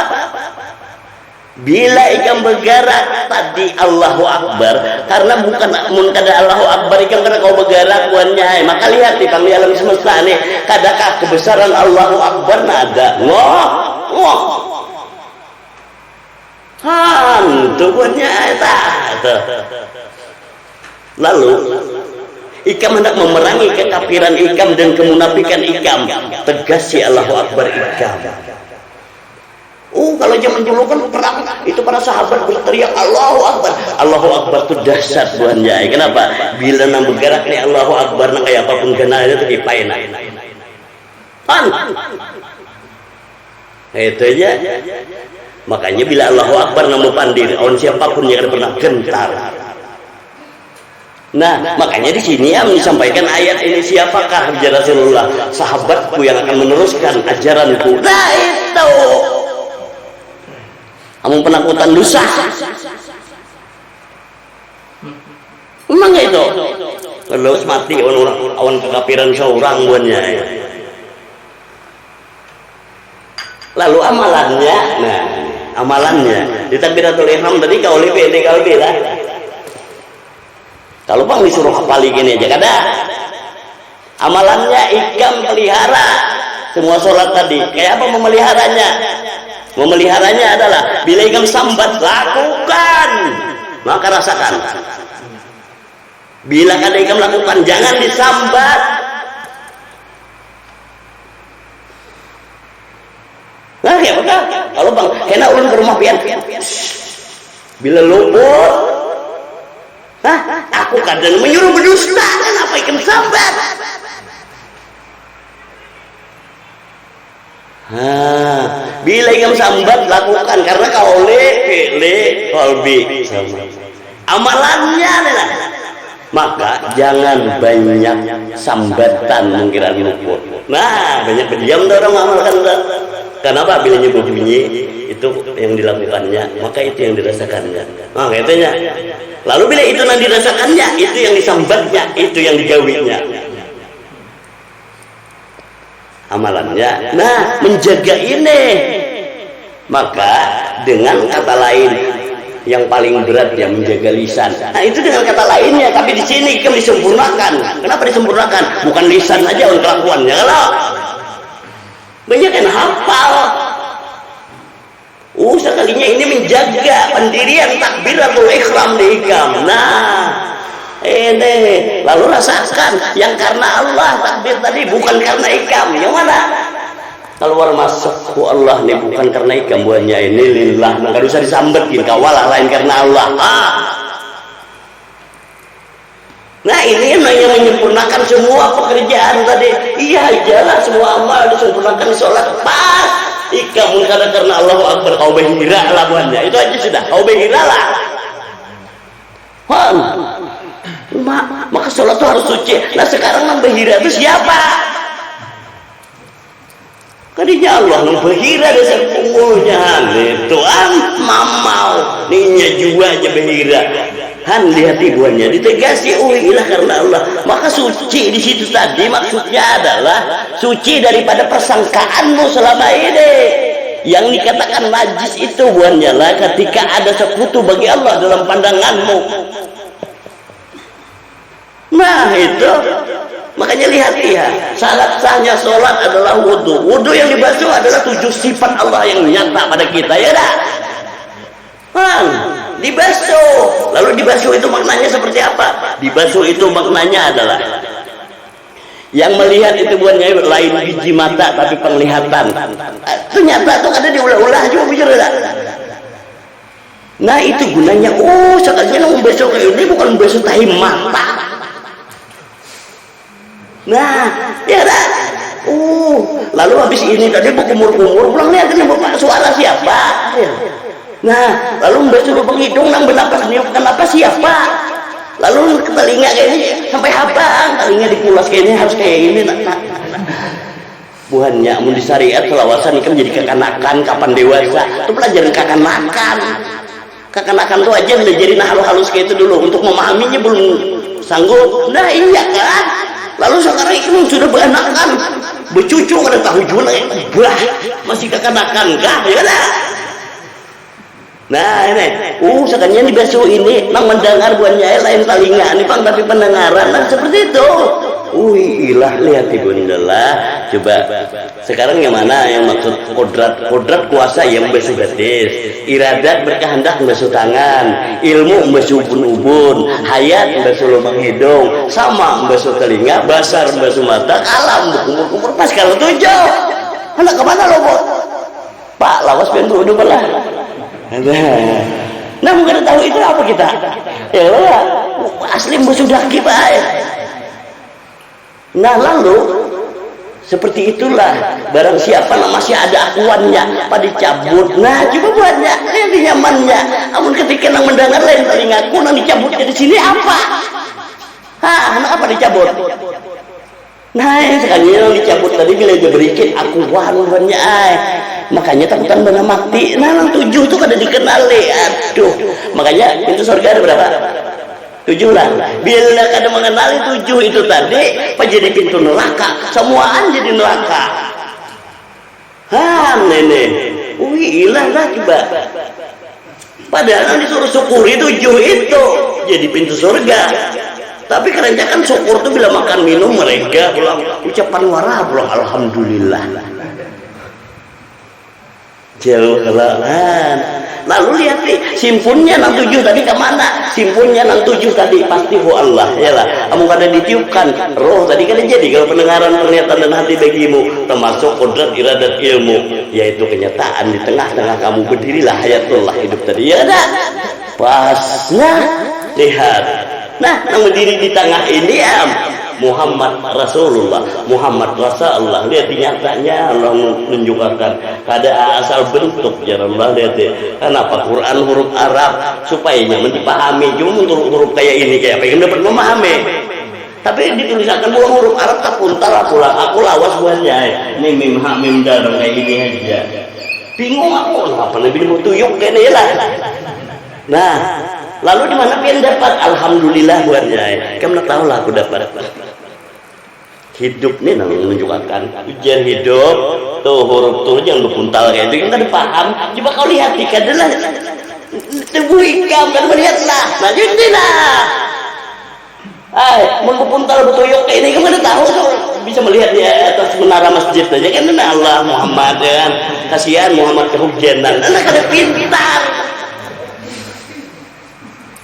Bila ikam bergerak tadi Allahu Akbar, karena bukan kada Allahu Akbar ikam karena kau bergerak buannya. Maka lihat di pangli alam semesta nih, kadakah kebesaran Allahu Akbar nada ngoh hantu buannya lalu ikam hendak memerangi kekafiran ikam dan kemunafikan ikam, tegas si Allahu Akbar ikam. Kalau zaman dulu kan perang itu para sahabat berteriak Allahu Akbar. Allahu Akbar itu dahsyat buannya. Kenapa? Bila nang bergerak nih Allahu Akbar nang kayak apapun kenanya itu dipain. Itu aja. Makanya bila Allahu Akbar nang pandir, on siapapun yang pernah gentar. Nah, makanya di sini yang disampaikan ayat ini, siapakah ya Rasulullah? Sahabatku yang akan meneruskan ajaranku. Nah itu. Kamu penakutan dosa. Memang itu. Kalau mati awan kekafiran seorang buannya. Lalu amalannya, amalannya di takbiratul ihram tadi kau lebih lah. Kalau bang disuruh hafali gini aja kada. Amalannya ikam pelihara semua sholat tadi. Kayak apa memeliharanya? Memeliharanya adalah bila ikam sambat lakukan, maka rasakan. Bila kada ikam lakukan jangan disambat. Nah ya betul. Kalau bang kena ulun ke rumah pian. Bila luput, aku kadang menyuruh berdusta. Kenapa ikam sambat? Bila ikam sambat lakukan karena kau kolbi sama amalannya adalah maka jangan banyak sambatan mengira luput. Nah banyak berdiam orang mengamalkan. Kenapa? Bila nyebut bunyi itu yang dilakukannya, maka itu yang dirasakannya. Nah katanya. Lalu bila itu nanti dirasakannya, itu yang disambatnya, itu yang digawinya. Amalannya, nah menjaga ini, maka dengan kata lain yang paling berat ya menjaga lisan. Nah itu dengan kata lainnya, tapi di sini kan disempurnakan. Kenapa disempurnakan? Bukan lisan aja untuk kelakuannya, kalau banyak yang hafal. Sekalinya ini menjaga pendirian takbiratul ihram di ikam. Nah ini lalu rasakan yang karena Allah takbir tadi bukan karena ikam. Yang mana? Keluar masuk Allah nih bukan karena ikam buahnya ini lillah. Nggak usah disambetin kawalah lain karena Allah. Nah ini yang menyempurnakan semua pekerjaan tadi. Iya jelas semua amal disempurnakan sholat pas. Ikam karena Allahu Akbar kau behira lah buahnya. Itu aja sudah kau behira lah. Maka sholat itu harus suci. Nah sekarang yang behira itu siapa? Kadinya Allah yang behira dasar punggulnya. Itu mamau ninya juga aja behira. Han lihat ibuannya ditegasi ilah karena Allah. Maka suci di situ tadi maksudnya adalah suci daripada persangkaanmu selama ini. Yang dikatakan najis itu buannya lah ketika ada sekutu bagi Allah dalam pandanganmu. Nah itu makanya lihat syarat sahnya sholat adalah wudhu. Wudhu yang dibasuh adalah 7 sifat Allah yang nyata pada kita, ya dah. Dibasuh. Lalu dibasuh itu maknanya seperti apa? Dibasuh itu maknanya adalah yang melihat itu bukannya lain biji mata tapi penglihatan. Ternyata tuh ada diulah-ulah juga bicara. Nah itu gunanya. Oh sekalinya membasuh kayak ini bukan membasuh tahi mata. Nah ya dah. Lalu habis ini tadi berkumur-kumur pulang lihat ini bapak suara siapa? Nah lalu membasuh lubang hidung nang bernapas niupkan apa siapa? Lalu ke telinga kayaknya sampai habang, telinga dikulas kayaknya harus kayak ini. Buhannya mun di syariat selawasan kan jadi kekanakan kapan dewasa. Itu pelajaran kekanakan. Kekanakan tuh aja belajarin halus-halus kayak itu dulu untuk memahaminya belum sanggup. Nah iya kan. Lalu sekarang itu sudah beranakan, bercucu ada tahu jual masih kekanakan kah ya dah. Nah ini, sekarang dibasuh ini, nang mendengar buahnya lain telinga, nih bang tapi pendengaran, nah seperti itu. Ilah lihat ibu inilah. Coba sekarang yang mana yang maksud kodrat kuasa yang membasuh betis, iradat berkehendak membasuh tangan, ilmu membasuh ubun-ubun, hayat membasuh lubang hidung, sama membasuh telinga, basar membasuh mata, kalam berkumur-kumur pas kalau 7. Anak kemana lo bot? Pak lawas pintu udah belah. Nah mungkin tahu itu apa kita? Ya asli membasuh daki baik. Nah lalu seperti itulah barang siapa masih ada akuannya pada dicabut. Nah coba buatnya yang nyamannya. Namun ketika nang mendengar lain telingaku nang dicabut di sini apa? Apa dicabut? Nah yang sekali yang dicabut tadi bila diberikan akuan buatnya makanya takutan benar mati. Nah nang 7 tuh kada dikenali. Aduh makanya pintu surga ada berapa? 7 lah. Bila kada mengenali 7 itu tadi, apa jadi pintu neraka? Semuaan jadi neraka. Nenek. Ilah lah coba. Padahal disuruh syukuri 7 itu jadi pintu surga. Tapi kerencakan syukur tuh bila makan minum mereka pulang ucapan warah pulang alhamdulillah. Jauh kelaan. Lalu lihat nih simpunnya nang 7 tadi kemana? Simpunnya nang 7 tadi pasti Allah ya lah. Kamu kada ditiupkan roh tadi kada jadi kalau pendengaran penglihatan dan hati bagimu termasuk kodrat iradat ilmu yaitu kenyataan di tengah-tengah kamu berdirilah hayatullah hidup tadi ya ada pasnya lihat. Nah yang berdiri di tengah ini Muhammad Rasulullah, Muhammad Rasulullah. Lihat nyatanya Allah menunjukkan kada asal bentuk ya Allah lihat ya. Kenapa Quran huruf Arab supaya nyaman dipahami. Cuma untuk huruf kayak ini kayak apa yang dapat memahami. Tapi dituliskan huruf Arab tak puntal aku lawas buahnya. Ini mim ha mim dal kayak ini aja. Bingung aku apa lebih mau tuyuk kayaknya lah. Nah, lalu di mana pian dapat? Alhamdulillah buatnya. Kamu tahu lah aku dapat. Hidup nih nang menunjukkan ujian hidup tuh huruf tuh jangan berpuntal kayak itu kan paham. Coba kau lihat nih adalah tubuh ikam dan melihatlah. Nah jadi lah. Mau berpuntal betuyuk kayak ini kamu udah tahu tuh bisa melihat di atas menara masjid aja kan Allah Muhammad ya kan. Kasihan Muhammad kehujanan. Anak ada pintar.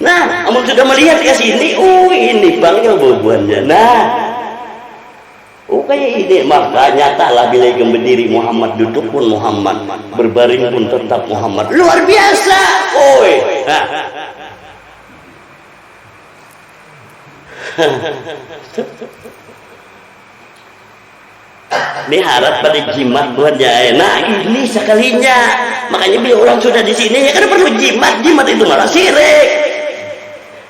Nah, kamu sudah melihat ke sini, ini bangnya bubuannya. Nah, kayak ini maka nyatalah bila yang berdiri Muhammad duduk pun Muhammad, berbaring pun tetap Muhammad. Luar biasa, Ini harap pada jimat buatnya. Nah, ini sekalinya. Makanya bila orang sudah di sini ya kan perlu jimat. Jimat itu malah syirik.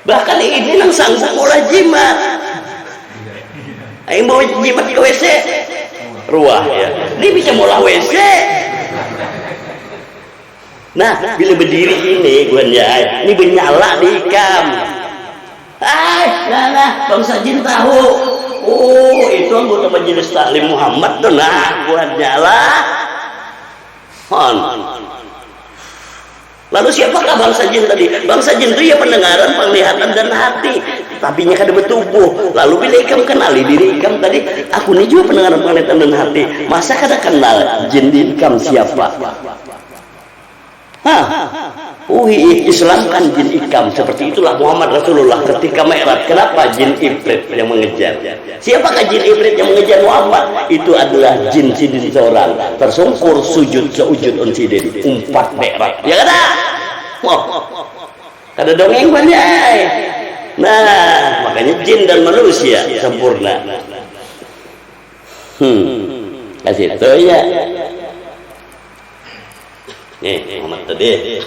Bahkan ini nang sanggup mulai jimat. Aing bawa jimat di WC. Ruah ya. Ini bisa mulai WC. Nah, bila berdiri ini buahnya, ini bernyala di ikam. Bangsa jin tahu. Itu anggota majelis taklim Muhammad tuh. Nah, buahnya lah. Lalu siapakah bangsa jin tadi? Bangsa jin itu ya pendengaran, penglihatan dan hati. tapinya kada bertubuh. Lalu bila ikam kenali diri ikam tadi, aku ini juga pendengaran, penglihatan dan hati, masa kada kenal jin di ikam siapa? Islamkan jin ikam. Seperti itulah Muhammad Rasulullah ketika Mi'raj. Kenapa jin ifrit yang mengejar? Siapakah jin ifrit yang mengejar Muhammad? Itu adalah jin sidin seorang, tersungkur sujud seujud on sidin, umpat Mi'raj. Ya kada? Kada dongeng banyak. Nah, makanya jin dan manusia sempurna. Kasih itu ya. Nih, Muhammad tadi.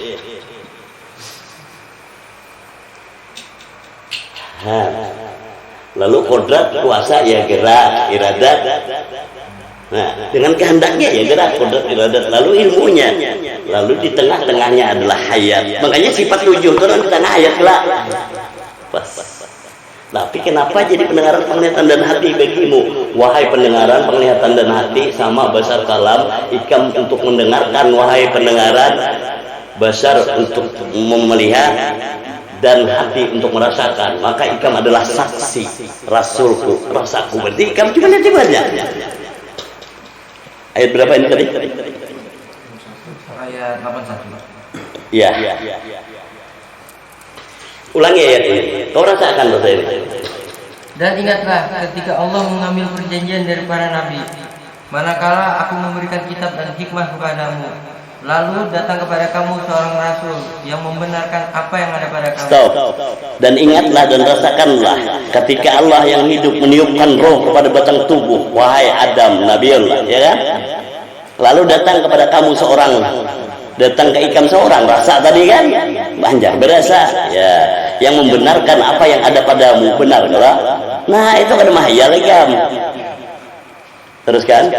Lalu kodrat, kuasa ya gerak, iradat. Nah, dengan kehendaknya ya gerak, kodrat, iradat. Lalu ilmunya. Lalu di tengah-tengahnya adalah hayat. Makanya sifat 7 itu di tengah hayat lah. Pas. Tapi kenapa jadi pendengaran, penglihatan dan hati bagimu? Wahai pendengaran, penglihatan dan hati sama basar kalam. Ikam untuk mendengarkan, wahai pendengaran, basar untuk melihat, dan hati untuk merasakan. Maka ikam adalah saksi Rasulku, rasaku. Berarti ikam cuma lihat banyak. Ayat berapa ini tadi? Ayat 81. Ya. Ulangi ayat ini. Kau rasakan dosa ini. Dan ingatlah ketika Allah mengambil perjanjian dari para nabi, manakala aku memberikan kitab dan hikmah kepadamu, lalu datang kepada kamu seorang rasul yang membenarkan apa yang ada pada kamu. Stop. Dan ingatlah dan rasakanlah ketika Allah yang hidup meniupkan roh kepada batang tubuh, wahai Adam, Nabiullah, ya kan? Lalu datang kepada kamu seorang, datang ke ikam seorang, rasa tadi kan? Banjar berasa, ya, yang membenarkan apa yang ada padamu, benar enggak? Nah, itu kan mahayal ikam. Teruskan.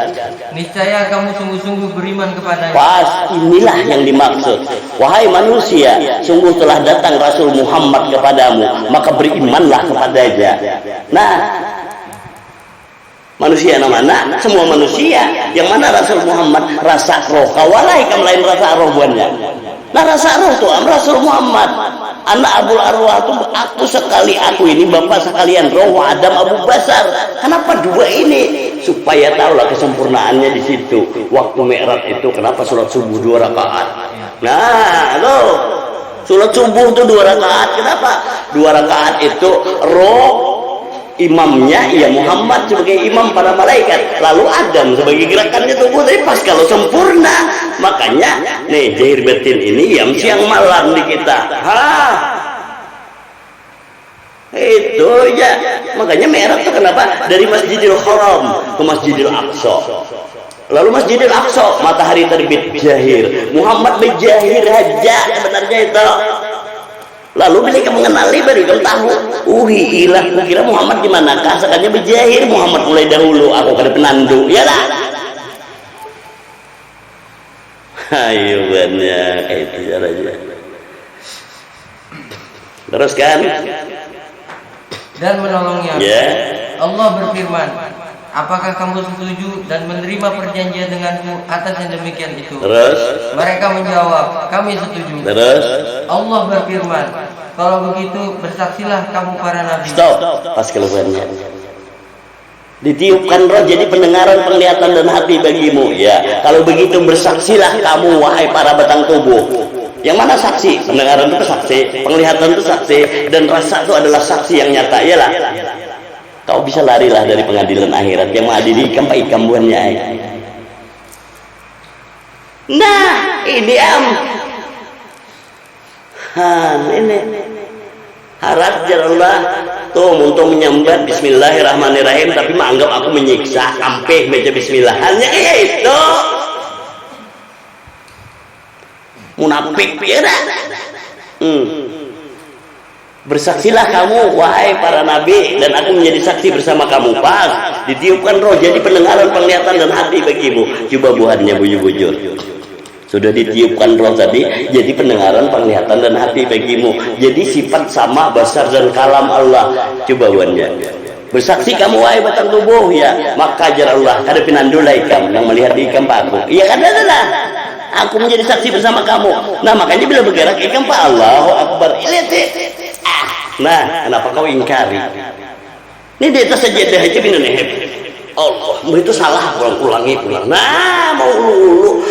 Niscaya kamu sungguh-sungguh beriman kepada. Pas, inilah yang dimaksud. Wahai manusia, sungguh telah datang Rasul Muhammad kepadamu, maka berimanlah kepadanya. Nah, manusia yang mana? Semua manusia. Yang mana Rasul Muhammad? Rasa roh. Kawalai kamu lain rasa roh buannya. Nah, rasa roh itu Rasul Muhammad. Anak Abul Arwah itu aku sekali, aku ini bapak sekalian roh Adam Abu Basar. Kenapa dua ini? Supaya tahulah kesempurnaannya di situ. Waktu Mi'raj itu kenapa sholat subuh 2 rakaat? Nah, loh, sholat subuh itu 2 rakaat. Kenapa? 2 rakaat itu roh imamnya ya Muhammad sebagai imam para malaikat, lalu Adam sebagai gerakannya tubuh. Tapi pas kalau sempurna, makanya nih zahir batin ini yang siang malam di kita. Itu ya, makanya Mi'raj itu kenapa dari Masjidil Haram ke Masjidil Aqsa. Lalu Masjidil Aqsa matahari terbit jahir, Muhammad berjahir aja sebenarnya itu. Lalu bila kamu mengenali baru kamu tahu, ilah, kira Muhammad di manakah? Sekalinya berjahir Muhammad mulai dahulu, aku kada penandu, ya lah. Ayo banyak itu caranya. Teruskan. Dan menolongnya. Ya. Allah berfirman, apakah kamu setuju dan menerima perjanjian denganku atas yang demikian itu? Terus mereka menjawab, kami setuju. Terus Allah berfirman, kalau begitu bersaksilah kamu para nabi. Stop. Pas keluarnya ditiupkan roh jadi pendengaran, penglihatan dan hati bagimu. Ya, kalau begitu bersaksilah kamu wahai para batang tubuh. Yang mana saksi? Pendengaran itu saksi, penglihatan itu saksi, dan rasa itu adalah saksi yang nyata. Iyalah. Kau bisa larilah dari pengadilan akhirat yang mengadili ikam buannya. Nah, ini ini harap Allah tuh untuk menyambat bismillahirrahmanirrahim, tapi menganggap aku menyiksa sampai baca bismillah. Hanya itu munafik ya. Bersaksilah kamu wahai para nabi, dan aku menjadi saksi bersama kamu. Pas ditiupkan roh jadi pendengaran, penglihatan dan hati bagimu. Coba buahnya bujur-bujur. Sudah ditiupkan roh tadi jadi pendengaran, penglihatan dan hati bagimu. Jadi sifat sama basar dan kalam Allah. Coba buahnya. Bersaksi kamu wahai batang tubuh, ya, maka ajar Allah kada pinandulai kamu yang melihat di ikam aku. Iya kan adalah aku menjadi saksi bersama kamu. Nah, makanya bila bergerak ikam Pak Allahu Akbar. Lihat Nah, kenapa kau ingkari? Ini di atas sajadah aja nih. Allah, itu salah, ulangi. Nah, mau ulu.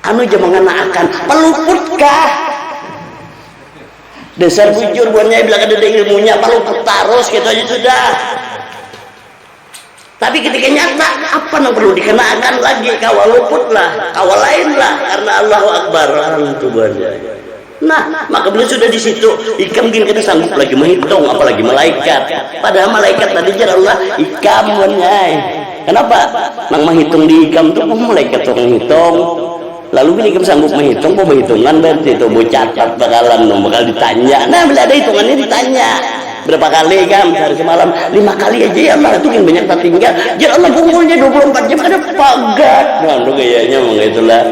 Anu jangan akan peluputkah? Dasar bujur buatnya bilang ada ilmunya, peluput terus gitu aja sudah. Tapi ketika nyata, apa yang perlu dikenakan lagi? Kawal luput lah, kawal lain lah, karena Allahu Akbar itu banyak. Nah, maka beliau sudah di situ. Ikam mungkin kita sanggup lagi menghitung, apalagi malaikat. Padahal malaikat tadi jar Allah ikam banyak. Kenapa? Nang menghitung di ikam tuh malaikat tuh menghitung. Lalu ini ikam sanggup menghitung, perhitungan berarti itu mau catat bakalan, bakal ditanya. Nah, bila ada hitungannya ditanya. Berapa kali kan hari semalam 5 kali aja ya Allah itu yang banyak tak tinggal ya Allah kumpulnya 24 jam ada pagat nah lu kayaknya mengitulah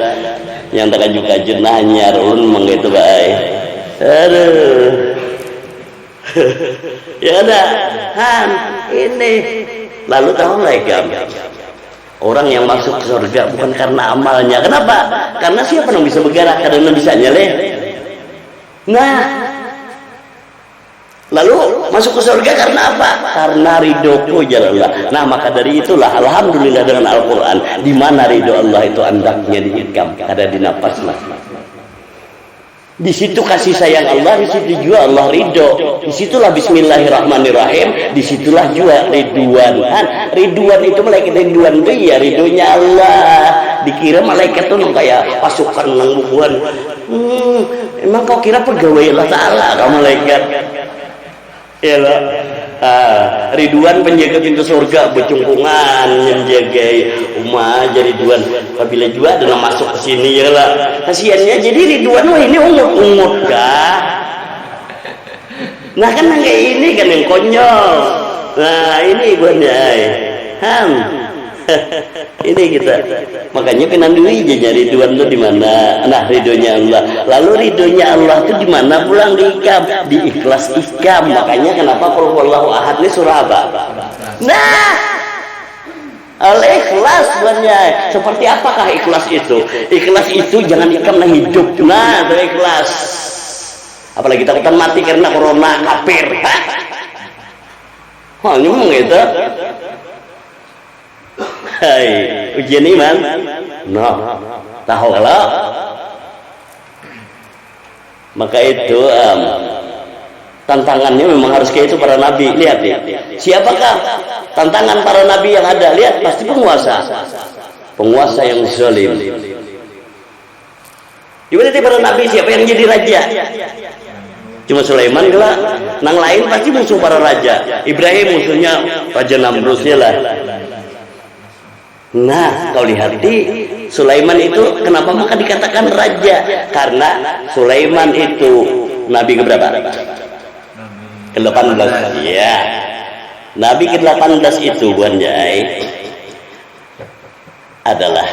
yang tak kajuk-kajuk nanya ulun mengitu baik aduh ya ada Han ini lalu tahu lagi orang yang masuk ke surga bukan karena amalnya kenapa? Karena siapa yang bisa bergerak karena bisa nyeleh nah lalu masuk ke surga karena apa? Karena ridhoku ya Allah. Nah maka dari itulah alhamdulillah dengan Al-Quran di mana ridho Allah itu andaknya diikam ada di nafas lah. Di situ kasih sayang Allah, di situ juga Allah ridho. Disitulah Bismillahirrahmanirrahim. Disitulah juga Ridwan. Ridwan itu malaikat Ridwan itu ya ridhonya Allah. Dikira malaikat tuh kayak pasukan nangguan. Emang kau kira pegawai Allah Taala kau malaikat? Ya lah, Ridwan penjaga pintu surga, bercungkungan menjaga umat jadi Ridwan. Apabila juga adalah masuk ke sini ya lah. Kasiannya jadi Ridwan wah ini ungut-ungut kah? Nah kan kayak ini kan yang konyol. Nah ini banyak. Ini kita makanya penandui aja nyari Ridwan itu di mana nah ridhonya Allah lalu ridhonya Allah itu di mana pulang di ikam di ikhlas ikam makanya kenapa qul huwallahu ahad ini surah apa nah al-ikhlas banyak seperti apakah ikhlas itu jangan ikam nah hidup nah itu ikhlas apalagi takutan mati karena corona kafir nyemong gitu hai ujian iman no tahu kalau maka itu tantangannya memang harus kayak itu para nabi lihat ya siapakah tantangan para nabi yang ada lihat pasti penguasa yang zalim ibaratnya para nabi siapa yang jadi raja cuma Sulaiman gelak nang lain pasti musuh para raja Ibrahim musuhnya Raja Namrusnya lah. Nah, kau lihat di Sulaiman itu kenapa maka dikatakan raja? Karena Sulaiman itu nabi keberapa? Ke-18. Ya. Nabi ke-18 itu Buanjai adalah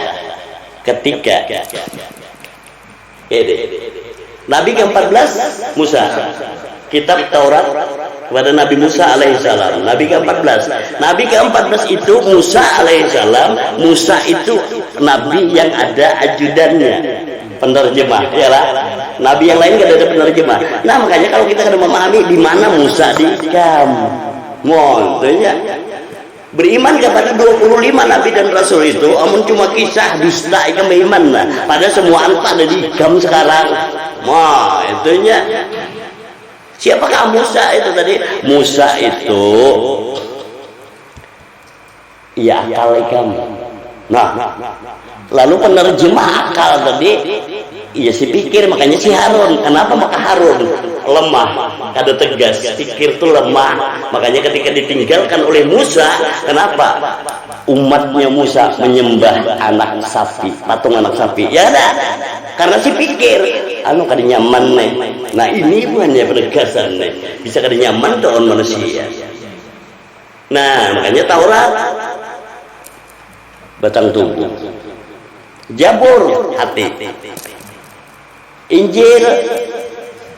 ketika Nabi ke-14 Musa. Kitab Taurat kepada Nabi Musa alaihissalam. Nabi ke-14. Nabi ke-14 itu Musa alaihissalam. Musa itu nabi yang ada ajudannya, penerjemah, ya lah. Nabi yang lain tidak ada penerjemah. Nah makanya kalau kita sudah memahami di mana Musa diikam, mohonnya beriman kepada 25 nabi dan rasul itu, amun cuma kisah dusta ikam beriman lah. Padahal semua anta ada diikam sekarang. Wah itunya. Siapakah Musa itu tadi? Musa itu ya akal ikam. Nah, lalu penerjemah akal tadi ya si pikir makanya si Harun. Kenapa maka Harun lemah? Kada tegas, pikir itu lemah. Makanya ketika ditinggalkan oleh Musa, kenapa? Umatnya Musa menyembah anak sapi, patung anak sapi. Ya ada. Karena si pikir anu kada nyaman nih. Nah ini bukannya penegasan nih. Bisa kada nyaman tahun manusia. Nah makanya Taurat batang tubuh, Jabur hati, Injil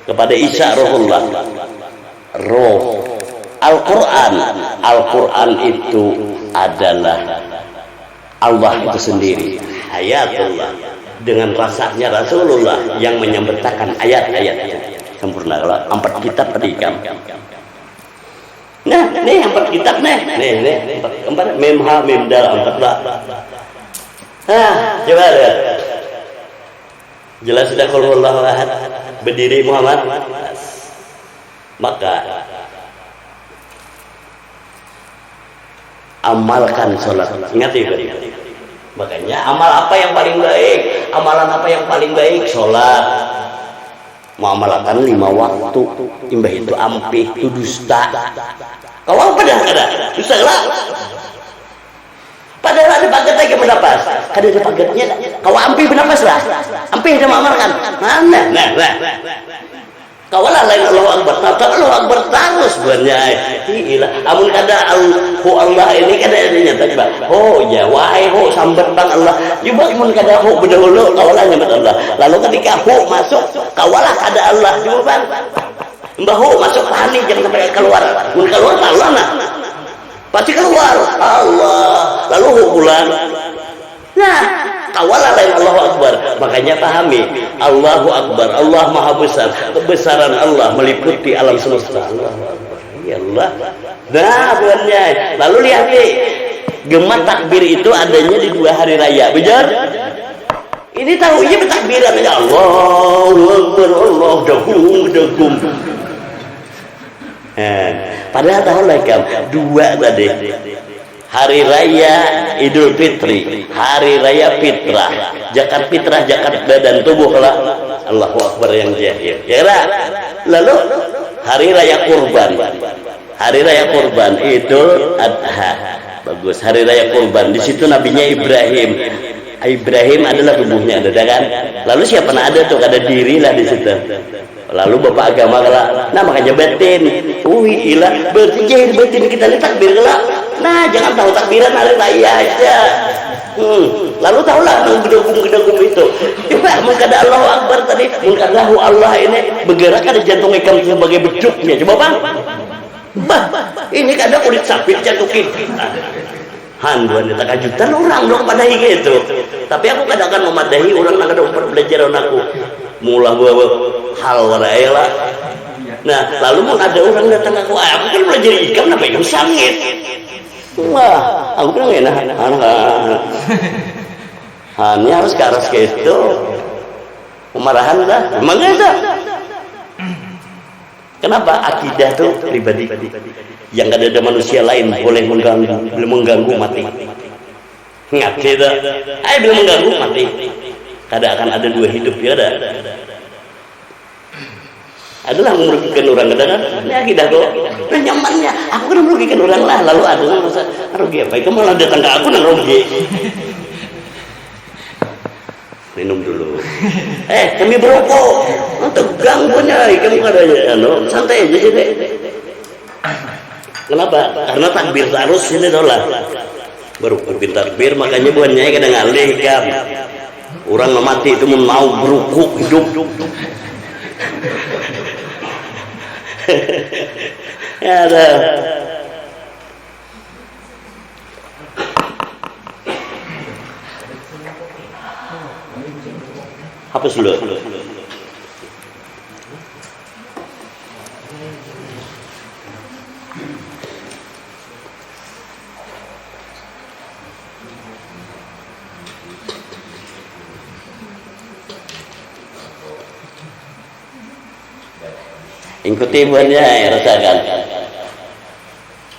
kepada Isa Rohullah, Roh. Al-Quran itu adalah Allah itu sendiri, Hayatullah. dengan rasanya Rasulullah yang menyambetakan ayat-ayatnya sempurna. Kalau 4 kitab tadi kan. Nah, nih 4 kitab nih 4 mem ha mem dal 4 lah. Coba lihat. Jelas sudah qul huwallahu ahad. Berdiri Muhammad. Maka amalkan sholat. Ingat itu. Makanya amal apa yang paling baik? Amalan apa yang paling baik? Sholat. Mengamalkan 5 waktu. Imbah itu ampih, itu dusta. Kau apa dah kada? Dusta lah. Padahal ada paket lagi bernapas. Kada ada paketnya. Kau ampih bernapas lah. Ampih dah mengamalkan. Nah. Kawalah lain Allahu Akbar. Allahu Akbar terus sebenarnya. Iyalah. Amun kada Allah ini kada adanya coba. Ya wahai sambat bang Allah. Coba amun kada berdahulu kawalah nyambat Allah. Lalu ketika masuk kawalah kada Allah. Coba bang. Mbah masuk pahani jangan sampai keluar. Mun keluar Allah nah. Pasti keluar Allah. Lalu pulang. Nah, kawalah lain Allahu Akbar. Makanya pahami Allahu Akbar, Allah Maha Besar. Kebesaran Allah meliputi alam semesta. Allahu Akbar. Ya Allah. Nah, bulannya. Lalu lihat nih, gema takbir itu adanya di 2 hari raya. Benar? Ini tahunya bertakbiran aja. Allahu Akbar, Allah dagum. Padahal tahu lagi 2 tadi. Hari Raya Idul Fitri, Hari Raya Fitrah, zakat fitrah, zakat badan tubuh lah. Allahu Akbar yang jahir. Ya lah. Lalu Hari Raya Kurban, Hari Raya Kurban Idul Adha. Bagus. Hari Raya Kurban. Di situ nabinya Ibrahim. Ibrahim adalah tubuhnya ada kan. Lalu siapa ada tuh ada diri lah di situ. Lalu bapak agama lah. Nah makanya batin. Ilah berarti jahir batin kita lihat takbir lah. Nah jangan tahu takbiran hari raya aja. Lalu tahulah gedegum itu. Coba mengkada Allahu Akbar tadi, mengkadahu Allah ini bergerak ada jantung ikan sebagai beduknya. Coba bang. Ini kada kulit sapi jatuhin. Handuan kita kajutan orang dong padahi gitu. Tapi aku kadang akan memadahi orang yang ada belajar aku. Mula bawa hal warai lah. Nah lalu mau ada orang datang aku kan belajar ikan apa yang sangit. Wah, aku bilang enak. Ini harus keras gitu. Kemarahan dah. Memang ada. Kenapa? Akidah tuh pribadi. Yang ada manusia lain boleh mengganggu, belum mengganggu mati. Ingat kita. Belum mengganggu mati. Kada akan ada 2 hidup ya ada. Adalah merugikan orang kadang-kadang. Ini akidah kok. Nah nyamannya, aku kan merugikan orang lah. Lalu ada yang merasa rugi apa? Itu malah datang ke aku dan rugi. Minum dulu. Kami berokok. Tegang punya. Kamu kada santai aja sih deh. Kenapa? Karena takbir harus ini dolar. Baru takbir makanya buahnya kadang ngalih kan. Orang mati itu mau berukuk hidup. Ya ada. Hapus dulu. Ikuti buahnya, rasakan.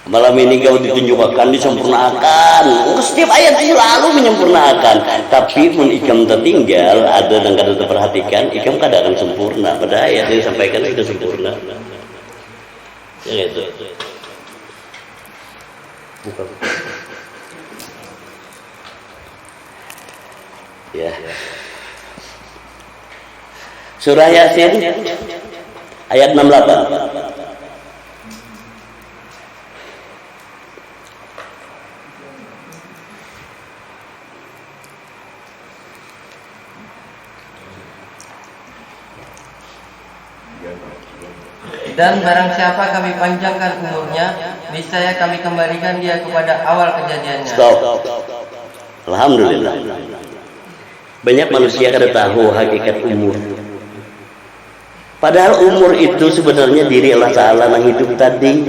Malam ini kau ditunjukkan, disempurnakan. Setiap ayat selalu menyempurnakan. Tapi pun ikam tertinggal, ada dan kada terperhatikan, ikam kada akan sempurna. Pada ayat yang disampaikan sudah sempurna. Ya gitu. Buka. Ya. Surah Yasin ayat 68. Dan barang siapa kami panjangkan umurnya, niscaya kami kembalikan dia kepada awal kejadiannya. Stop. Alhamdulillah. Banyak manusia kada tahu hakikat umur. Padahal umur itu sebenarnya diri Allah Ta'ala yang hidup tadi.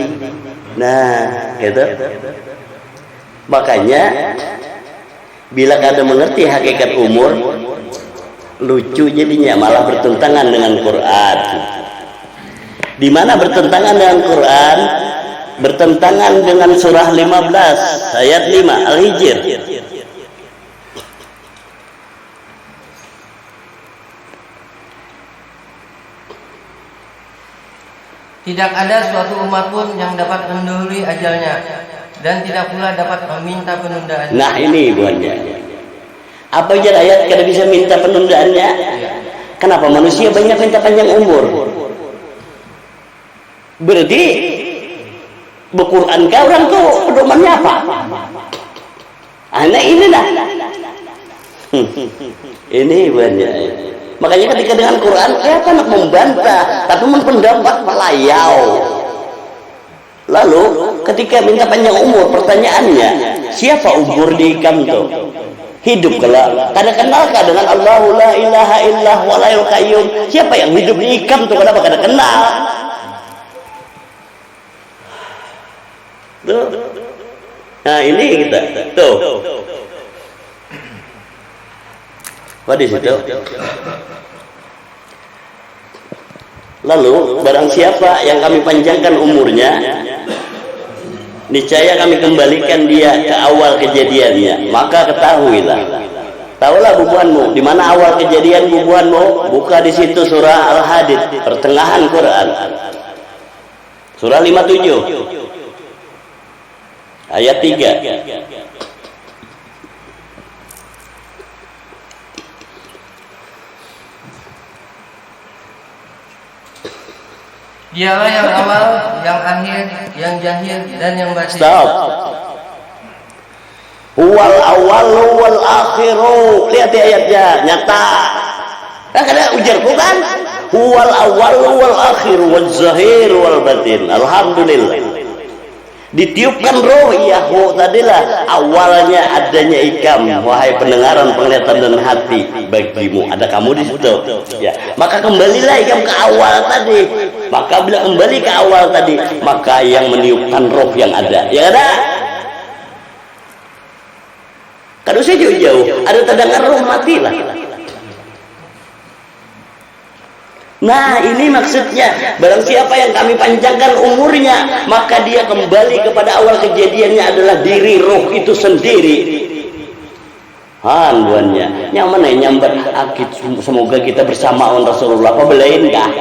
Nah, gitu. Makanya bila kada mengerti hakikat umur, lucu jadinya, malah bertentangan dengan Quran. Di mana bertentangan dengan Quran? Bertentangan dengan surah 15 ayat 5 Al-Hijr. Tidak ada suatu umat pun yang dapat mendahului ajalnya, dan tidak pula dapat meminta penundaan. Nah ini buahnya. Apa aja ayat kada bisa minta penundaannya? Kenapa manusia banyak minta panjang umur? Berarti Al-Quran kau orang tuh pedomannya apa? Anak ini dah. Ini buahnya. Makanya ketika dengan Quran kita nak membantah, tapi pendapat melayau. Lalu ketika minta panjang umur, pertanyaannya, siapa umur diikam tuh? Hidup kalau kada kenal kah dengan Allahu la ilaha illallah walayul qayyum? Siapa yang hidup diikam tuh? Kenapa kada kenal? Tuh. Nah ini kita tuh. Apa di situ? Lalu barang siapa yang kami panjangkan umurnya, niscaya kami kembalikan dia ke awal kejadiannya. Maka ketahuilah, tahulah bubuhanmu di mana awal kejadian bubuhanmu. Buka di situ surah Al-Hadid, pertengahan Quran, surah 57 ayat 3. Dialah yang awal, yang akhir, yang jahir, dan yang batin. Stop. Huwal awalu wal akhiru. Lihat ayatnya, nyata. Nah, kada ujar bukan? Huwal awalu wal akhiru wal zahir wal batin. Alhamdulillah. Ditiupkan roh Yahu tadilah awalnya adanya ikam, wahai pendengaran, penglihatan dan hati bagimu. Ada kamu di situ. Ya, maka kembalilah ikam ke awal tadi. Maka bila kembali ke awal tadi, maka yang meniupkan roh yang ada. Ya ada. Kalau saya jauh-jauh, ada terdengar roh matilah. Nah ini maksudnya, barang siapa yang kami panjangkan umurnya, maka dia kembali kepada awal kejadiannya adalah diri roh itu sendiri. Buannya nyaman ya nyambat akid, semoga kita bersama Rasulullah. Apa belain kah?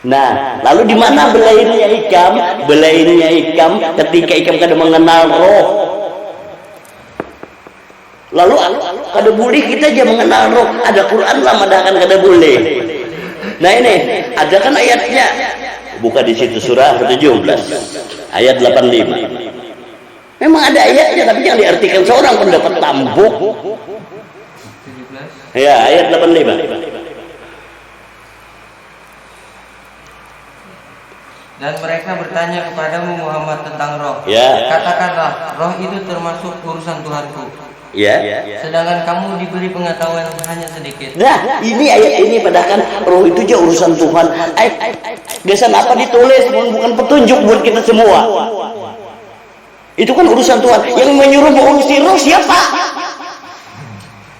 Nah lalu di mana belainnya ikam? Belainnya ikam ketika ikam kada mengenal roh. Lalu kada boleh kita aja mengenal roh. Ada Quran lah madakan kada boleh. Nah ini ada kan ayatnya. Buka di situ surah 17 ayat 85. Memang ada ayatnya tapi jangan diartikan seorang pendapat tambuk. Ya ayat 85. Dan mereka bertanya kepadamu Muhammad tentang roh. Ya. Katakanlah, roh itu termasuk urusan Tuhanku. Ya. Sedangkan kamu diberi pengetahuan hanya sedikit. Nah, ini ayat ini padahal roh itu aja urusan Tuhan. Gesan apa ditulis bukan petunjuk buat kita semua. Itu kan urusan Tuhan. Yang menyuruh mengungsi roh siapa?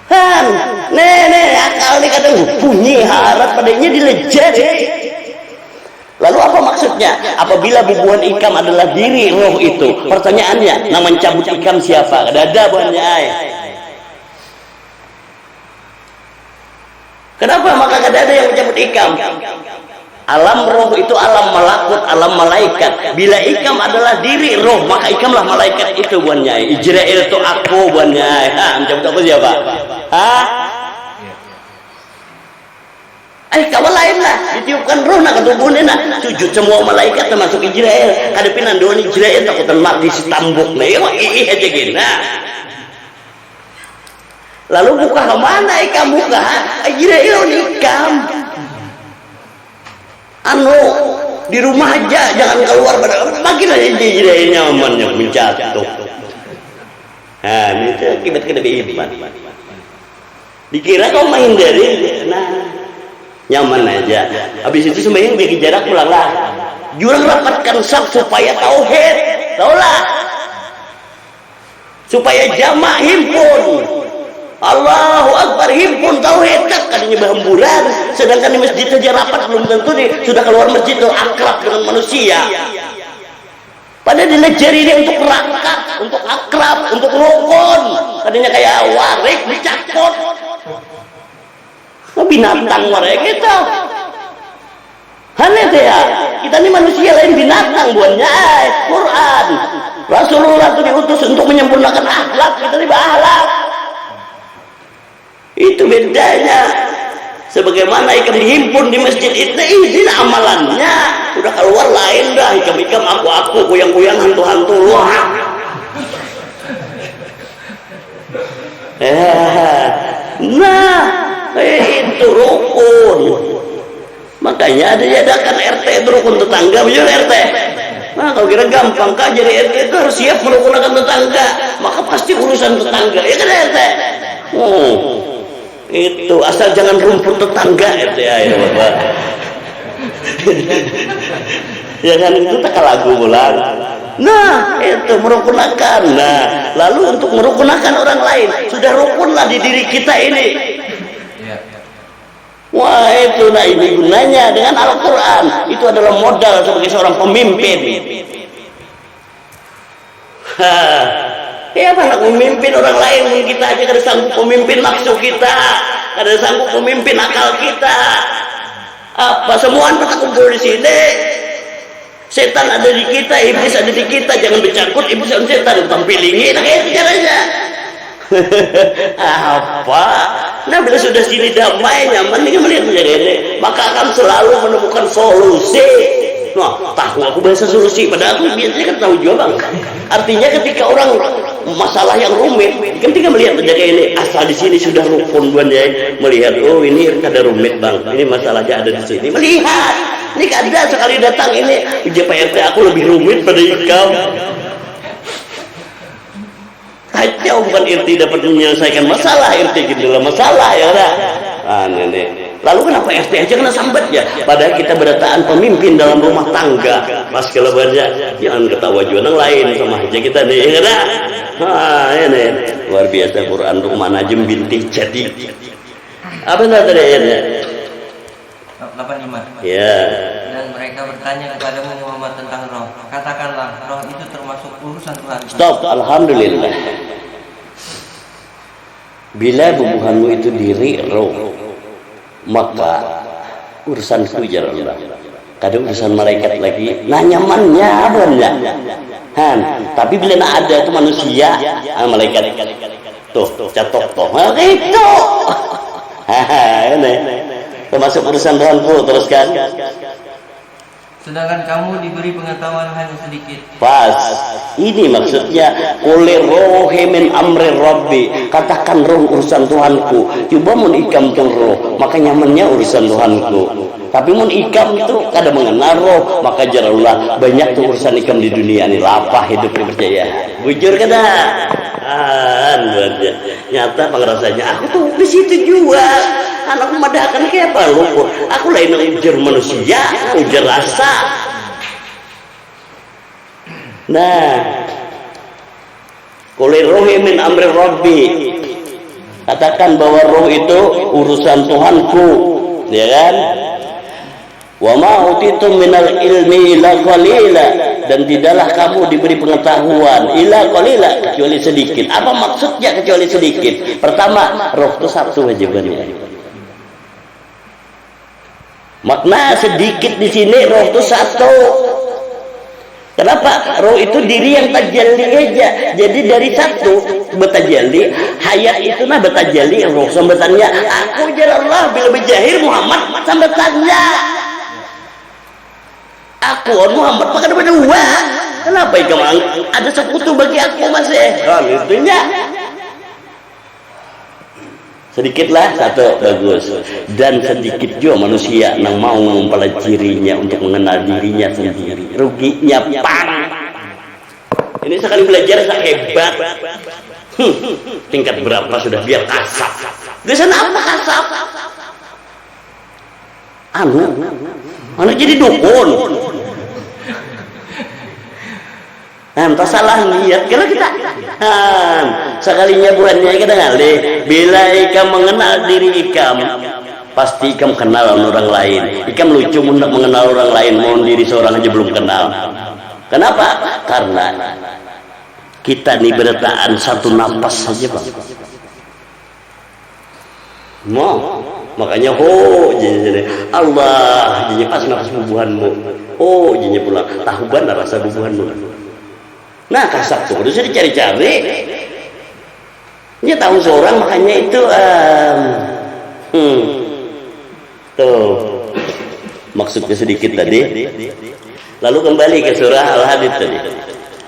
Akal nih kadang bunyi harap padanya dilejar. Lalu apa maksudnya? Apabila bubuhan ikam adalah diri roh itu, pertanyaannya, nama mencabut ikam siapa? Ada buahnya. Kenapa? Maka kada ada yang mencabut ikam. Alam roh itu alam malakut, alam malaikat. Bila ikam adalah diri roh, maka ikamlah malaikat itu buahnya. Ijrail itu aku buahnya. Mencabut aku siapa? Kawan lain lah, ditiupkan roh nak ketubuhnya nak sujud semua malaikat termasuk Israel. Hadapin andoan Israel takutan mati setambuk nah, aja gini. Lalu buka kemana ikam buka? Israel ikam. Di rumah aja, jangan keluar pada makin aja Israel nyamannya menjatuh. Itu akibat kena beriman. Dikira kau main dari, nah nyaman aja. Habis itu sembahyang bagi jarak pulanglah. Jurang rapatkan saf supaya tauhid, taulah. Supaya jamaah himpun. Allahu Akbar himpun tauhid kan kadinya berhamburan. Sedangkan di masjid saja rapat belum tentu nih sudah keluar masjid itu akrab dengan manusia. Padahal dilejar ini untuk rangkap, untuk akrab, untuk rukun. Tadinya kayak warik dicakot. Binatang warik kita. Aneh deh ya. Kita ini manusia lain binatang buahnya. Quran. Rasulullah itu diutus untuk menyempurnakan akhlak. Kita ini berakhlak. Itu bedanya. Sebagaimana ikam dihimpun di masjid itu izin amalannya udah keluar lain dah ikam-ikam aku goyang-goyang hantu-hantu wah. Nah itu rukun. Makanya ada diadakan RT itu rukun tetangga betul RT. Nah kalau kira gampang kah jadi RT itu harus siap merukunkan tetangga, maka pasti urusan tetangga ya kan RT. Itu asal jangan rumput tetangga RT ya Bapak. Ya kan itu tak lagu bulan. Nah itu merukunakan. Nah lalu untuk merukunakan orang lain sudah rukunlah di diri kita ini. Wah itu nah ini gunanya dengan Al-Quran. Itu adalah modal sebagai seorang pemimpin. Ya mana memimpin orang lain, kita aja kada sanggup memimpin nafsu kita, kada sanggup memimpin akal kita. Apa semua kita kumpul di sini. Setan ada di kita, iblis ada di kita. Jangan bercakut iblis dan setan tampilingi, nah kayak caranya. Apa? Nah bila sudah sini damai nyaman dengan melihat menjadi ini, maka akan selalu menemukan solusi. Nah, tahu aku bahasa solusi, padahal aku biasanya kan tahu juga bang. Artinya ketika orang masalah yang rumit, ketika melihat menjaga ini, asal di sini sudah rukun buannya, melihat oh ini ada rumit bang, ini masalahnya ada di sini, melihat ini ada sekali datang ini, JPRT aku lebih rumit pada ikam. Kacau bukan RT dapat menyelesaikan masalah, RT gitu lah masalah ya kan? Nenek. Lalu kenapa RT aja kena sambat ya? Padahal kita berataan pemimpin dalam rumah tangga. Pas kalau baca, jangan ketawa juga yang lain sama aja kita nih, ya kan? Ini luar biasa Quran rumah najem binti jadi. Apa tadi ya? 85. Ya. Dan mereka bertanya kepadamu Muhammad tentang roh. Katakanlah roh itu termasuk urusan Tuhan. Stop, alhamdulillah. Bila bubuhanmu itu diri roh, maka urusan tujar Allah. Kadang urusan malaikat lagi. Nah nyamannya apa enggak? Tapi bila nak ada itu manusia, malaikat tuh catok toh. Itu. Ini termasuk urusan Tuhanku, teruskan. Sedangkan kamu diberi pengetahuan hanya sedikit. Pas, ini maksudnya oleh rohe min amri rabbi. Katakan roh urusan Tuhanku. Coba mun ikam tuh roh, maka nyamannya urusan Tuhanku. Tapi mun ikam itu kada mengenal roh, maka jarullah banyak tuh urusan ikam di dunia ini. Lapah hidup percaya. Bujur kada? Nyata pengerasanya aku tuh di situ juga. Anakku madahkan kayak apa lu? Aku lain ujar manusia, ujar rasa. Nah, qul ruhi min amri rabbi. Katakan bahwa roh itu urusan Tuhanku, ya kan? Wa ma utitum minal ilmi illa qalila, dan tidaklah kamu diberi pengetahuan illa qalila kecuali sedikit. Apa maksudnya kecuali sedikit? Pertama, roh itu satu wajibannya. Makna sedikit di sini roh itu satu. Kenapa? Roh itu diri yang tajalli aja. Jadi dari satu betajalli, hayat itu nah betajalli roh sambatannya. Aku jarallah bila berjahir Muhammad sambatannya. Aku Muhammad maka ada dua. Kenapa ikam ada sekutu bagi aku masih? Kan itunya. Sedikitlah satu bagus, dan sedikit juga manusia yang mau mempelajarinya untuk mengenal dirinya sendiri. Ruginya parah. Ini sekali belajar hebat. Tingkat berapa sudah biar kasar. Geus apa kasap? Anu jadi dukun. Entah salah niat kalau kita sekalinya buahnya kita ngalih. Bila ikam mengenal diri ikam, pasti ikam kenal orang lain. Ikam lucu untuk mengenal orang lain, mohon diri seorang aja belum kenal. Kenapa? Karena kita nih bertahan satu napas saja bang. Makanya jadi Allah jadi pas nafas bubuhanmu. Jadi pulang tahuban rasa bubuhanmu. Nah kasap tuh harusnya dicari-cari. Dia tahu seorang makanya itu tuh maksudnya sedikit tadi. Lalu kembali ke surah Al-Hadid tadi.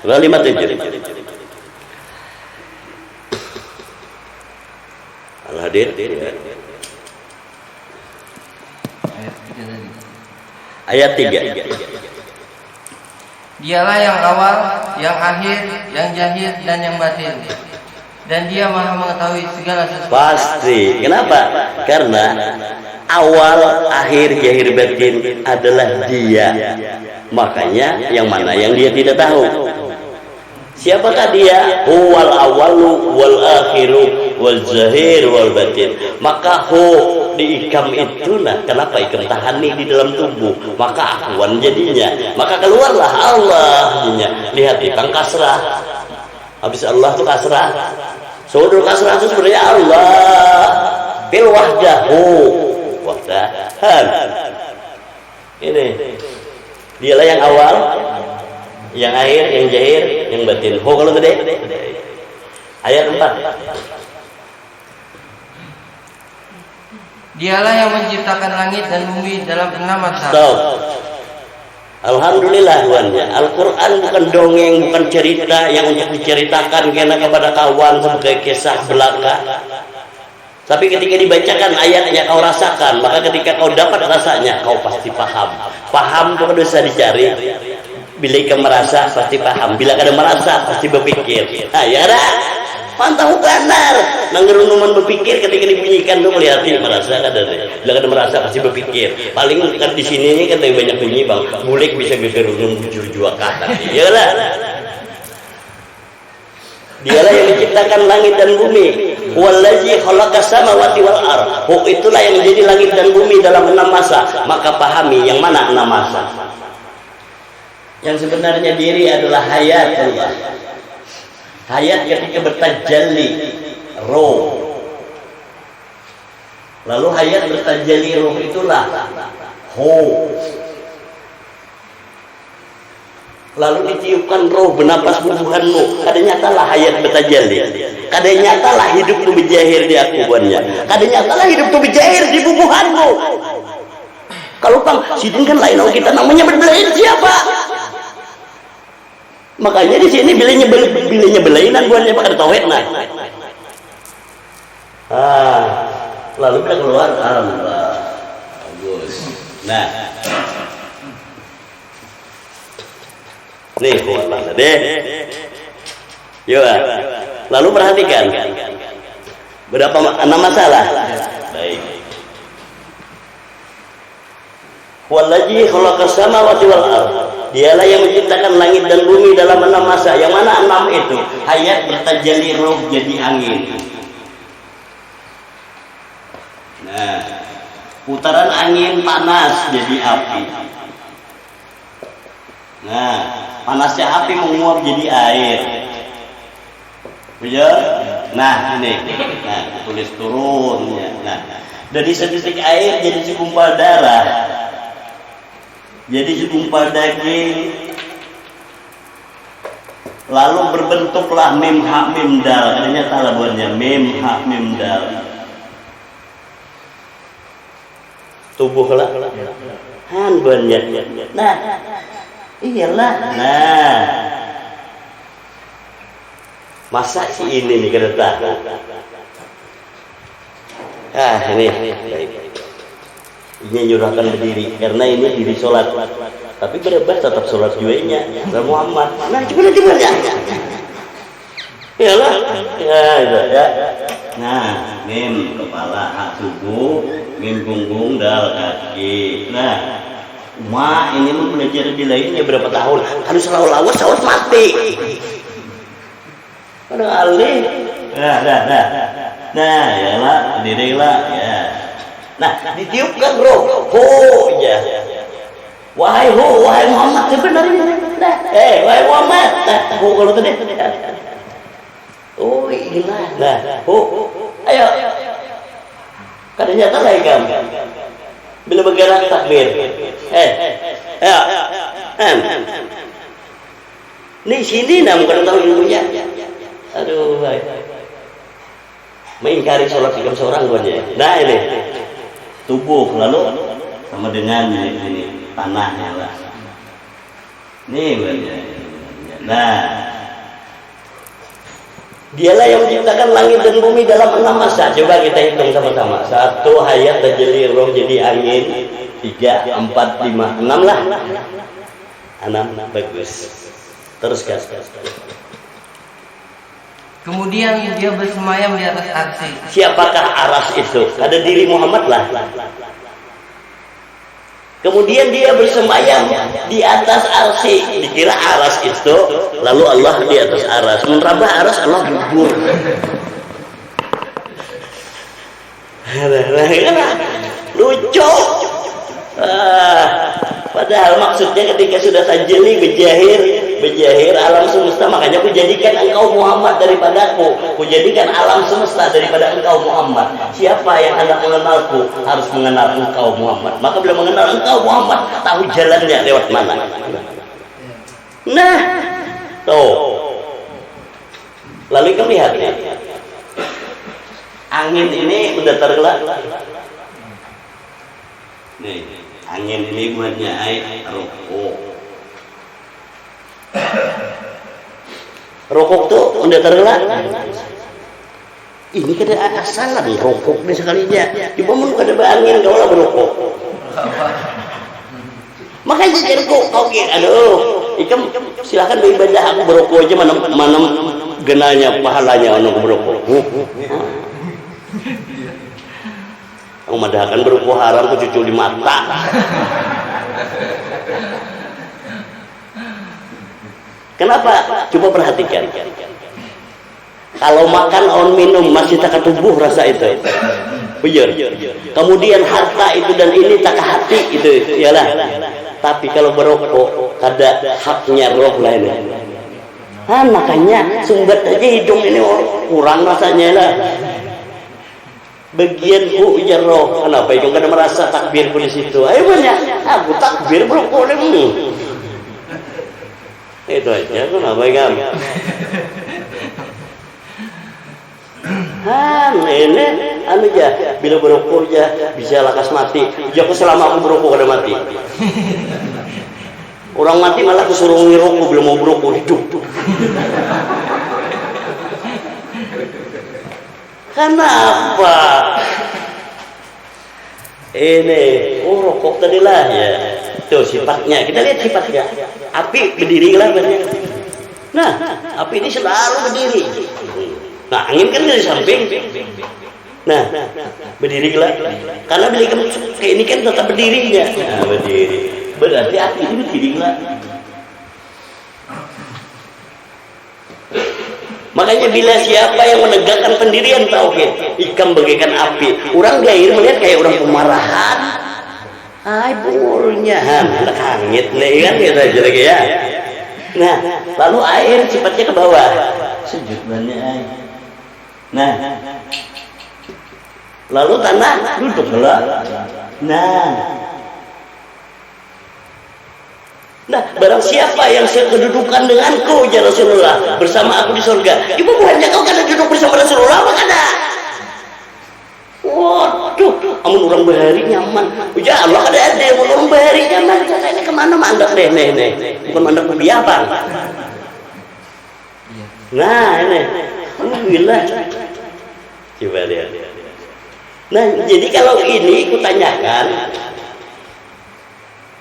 Surah 57. Al-Hadid ya. Ayat 3. Dialah yang awal, yang akhir, yang zahir dan yang batin. Dan dia maha mengetahui segala sesuatu. Pasti. Kenapa? Karena awal, akhir, zahir, batin adalah dia. Makanya yang mana yang dia tidak tahu. Siapakah dia? Huwal awalu wal akhiru wal zahir wal batin. Maka diikam itulah kenapa ikam tahani di dalam tubuh, maka akuan jadinya, maka keluarlah Allah jadinya. Lihat ikam kasrah, habis Allah itu kasrah, saudara kasrah itu sebenarnya Allah bil wahdahu wahdahan. Ini dialah yang awal, yang akhir, yang zahir, yang batin. Kalau gede ayat 4. Dialah yang menciptakan langit dan bumi dalam 6 masa. Alhamdulillah tuannya. Al-Quran bukan dongeng, bukan cerita yang untuk diceritakan karena kepada kawan sebagai kisah belaka. Tapi ketika dibacakan ayatnya kau rasakan, maka ketika kau dapat rasanya kau pasti paham. Paham itu bisa dicari. Bila kau merasa pasti paham. Bila kau merasa pasti berpikir. Nah, ya dah. Pantau benar. Nanggerunuman berpikir ketika dibunyikan tuh melihat merasa kan ada. Bila kau merasa pasti berpikir. Paling kan di sini ini kan banyak bunyi bang. Bulik bisa bergerunung bujur jua kata. Ya lah. Dialah yang menciptakan langit dan bumi. Wallazi khalaqas samawati wal ardh. Itulah yang menjadi langit dan bumi dalam 6 masa. Maka pahami yang mana 6 masa. Yang sebenarnya diri adalah hayatullah. Hayat ketika bertajalli roh. Lalu hayat bertajalli roh itulah lalu ditiupkan roh bernapas bubuhanmu. Kada nyatalah hayat bertajalli. Kada nyatalah hidup tu berjahir di akuannya. Kada nyatalah hidup tu berjahir di bubuhanmu. Kalau bang sidin kan lain orang kita namanya berbelain siapa? Makanya di sini bilanya belainan buannya pakai tauhid nah. Lalu kita keluar alhamdulillah. Bagus. Nah. Nih Allah deh. Yuk. Lalu perhatikan. Berapa 6 masalah? Baik. Wallazi khalaqas samawati wal ardh. Dialah yang menciptakan langit dan bumi dalam 6 masa. Yang mana 6 itu? Hayat bertajalli roh jadi angin. Nah, putaran angin panas jadi api. Nah, panasnya api menguap jadi air. Betul? Nah, ini. Nah, tulis turunnya. Nah, dari setitik air jadi segumpal darah. Jadi segumpal daging, lalu berbentuklah mim ha mim dal. Ternyata labuannya mim ha mim dal. Tubuhlah buannya. Nah, iyalah. Nah, masa si ini nih kereta. Ini. Ini nyurahkan berdiri karena ini diri sholat, tapi berbah tetap sholat juenya dan Muhammad. Nah coba ya. Iyalah. Ya, itu ya. Nah, mim kepala, hak tubuh, mim punggung, dal kaki. Nah, ini mah belajar di lainnya berapa tahun? Harus selalu lawas, sawas mati. Ada alih. Nah, ya lah, berdiri lah, ya. Nah, ditiupkan roh, ya. Wahai Muhammad, sebenarnya. Nah, wahai Muhammad. Nah, kalau tadi. Oh, inilah. Nah, ayo. Kadang nyata lagi kamu. Bila bergerak takbir. Ayo. Nih sini namun kadang tahu ilmunya. Aduh, baik. Mengingkari sholat tiga seorang buatnya. Nah ini tubuh lalu sama dengan ini tanahnya lah. Nih buatnya. Nah. Dialah yang menciptakan langit dan bumi dalam 6 masa. Coba kita hitung sama-sama. 1 hayat tajalli roh jadi angin. 3, 4, 5, 6 lah. 6 bagus. Teruskan. Kemudian dia bersemayam di atas arsy. Siapakah aras itu? Ada diri Muhammad lah. Kemudian dia bersemayam di atas arsy. Dikira aras itu, lalu Allah di atas aras. Menrabah aras Allah gugur. Lucu. Padahal maksudnya ketika sudah tajalli bejahir alam semesta, makanya ku jadikan engkau Muhammad daripada aku. Ku jadikan alam semesta daripada engkau Muhammad. Siapa yang hendak mengenalku harus mengenal engkau Muhammad. Maka bila mengenal engkau Muhammad, tahu jalannya lewat mana. Nah, tuh. Lalu kamu lihat ya. Angin ini mendatar gelap. Nih, angin ini buatnya air rokok. Rokok tuh mendatar gelap. Ini kada asalan rokok nih sekalinya. Coba mun kada angin kau lah berokok. Makanya jadi kau aduh, ikam silakan beribadah, aku berokok aja mana genanya pahalanya orang berokok. Kamu madahkan berokok haram ku cucu di mata. Kenapa? Coba perhatikan. Kalau makan on minum masih tak tubuh rasa itu. Bujur. Kemudian harta itu dan ini tak hati itu, iyalah. Tapi kalau berokok ada haknya roh lain. Makanya sumbat aja hidung ini kurang rasanya lah. Bagian ya roh. Kenapa itu kada merasa takbirku di situ? Ayo banyak. Aku takbir berokok nih. Itu aja kenapa kamu? Ini anu aja bila berokok aja bisa lakas mati. Ya aku selama aku berokok kada mati. Orang mati malah aku suruh ngerokok bila mau berokok hidup. Kenapa? Ini rokok tadi lah ya. Tuh sifatnya, kita lihat sifatnya. Api berdiri lah banyak. Nah, api ini selalu berdiri. Nah, angin kan dari samping. Nah, berdiri lah. Karena bila kamu kayak ini kan tetap berdirinya. Nah, berdiri. Berarti api ini berdiri lah. Makanya bila siapa yang menegakkan pendirian tauhid, ikam bagaikan api. Orang gair melihat kayak orang pemarahan. Hai burungnya, anak hangit nih kan kita aja lagi ya. Nah, lalu air sifatnya ke bawah. Sujud banyak air. Nah, lalu tanah duduk lah. Nah, barang siapa yang sekedudukan denganku ya Rasulullah bersama aku di surga. Ibu bukannya kau kada duduk bersama Rasulullah apa kada? Waduh, amun orang bahari nyaman. Ya Allah kada ada amun orang bahari nyaman. Ini kemana mandak deh nih. Bukan mandak Nabi apa? Nah, ini. Alhamdulillah. Coba lihat. Nah, jadi kalau ini aku tanyakan,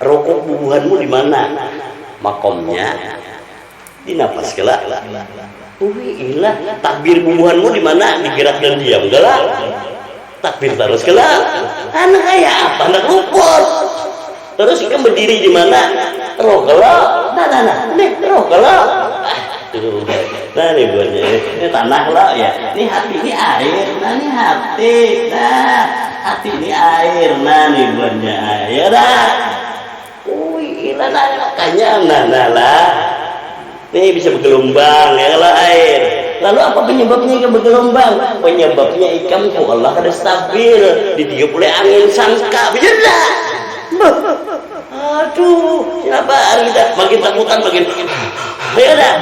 rokok bubuhanmu di mana? Makomnya di napas kelak. Ilah, takbir bubuhanmu di mana? Digerak dan diam kelak. Takbir terus kelak. Anak kayak apa? Anak luput. Terus ikan berdiri di mana? Roh kelak. Nah, nih roh kelak. Nah nih buatnya, ini tanah lah ya. Ini hati, ini air. Nah ini hati. Nah hati ini air. Nah nih buatnya air. Nah, ilah makanya nah lah. Nih bisa bergelombang ya lah air. Lalu apa penyebabnya ikan bergelombang? Penyebabnya ikan Allah kada stabil, ditiup oleh angin sangka. Bisa enggak? Aduh, siapa kita makin takutan makin. Ya dah.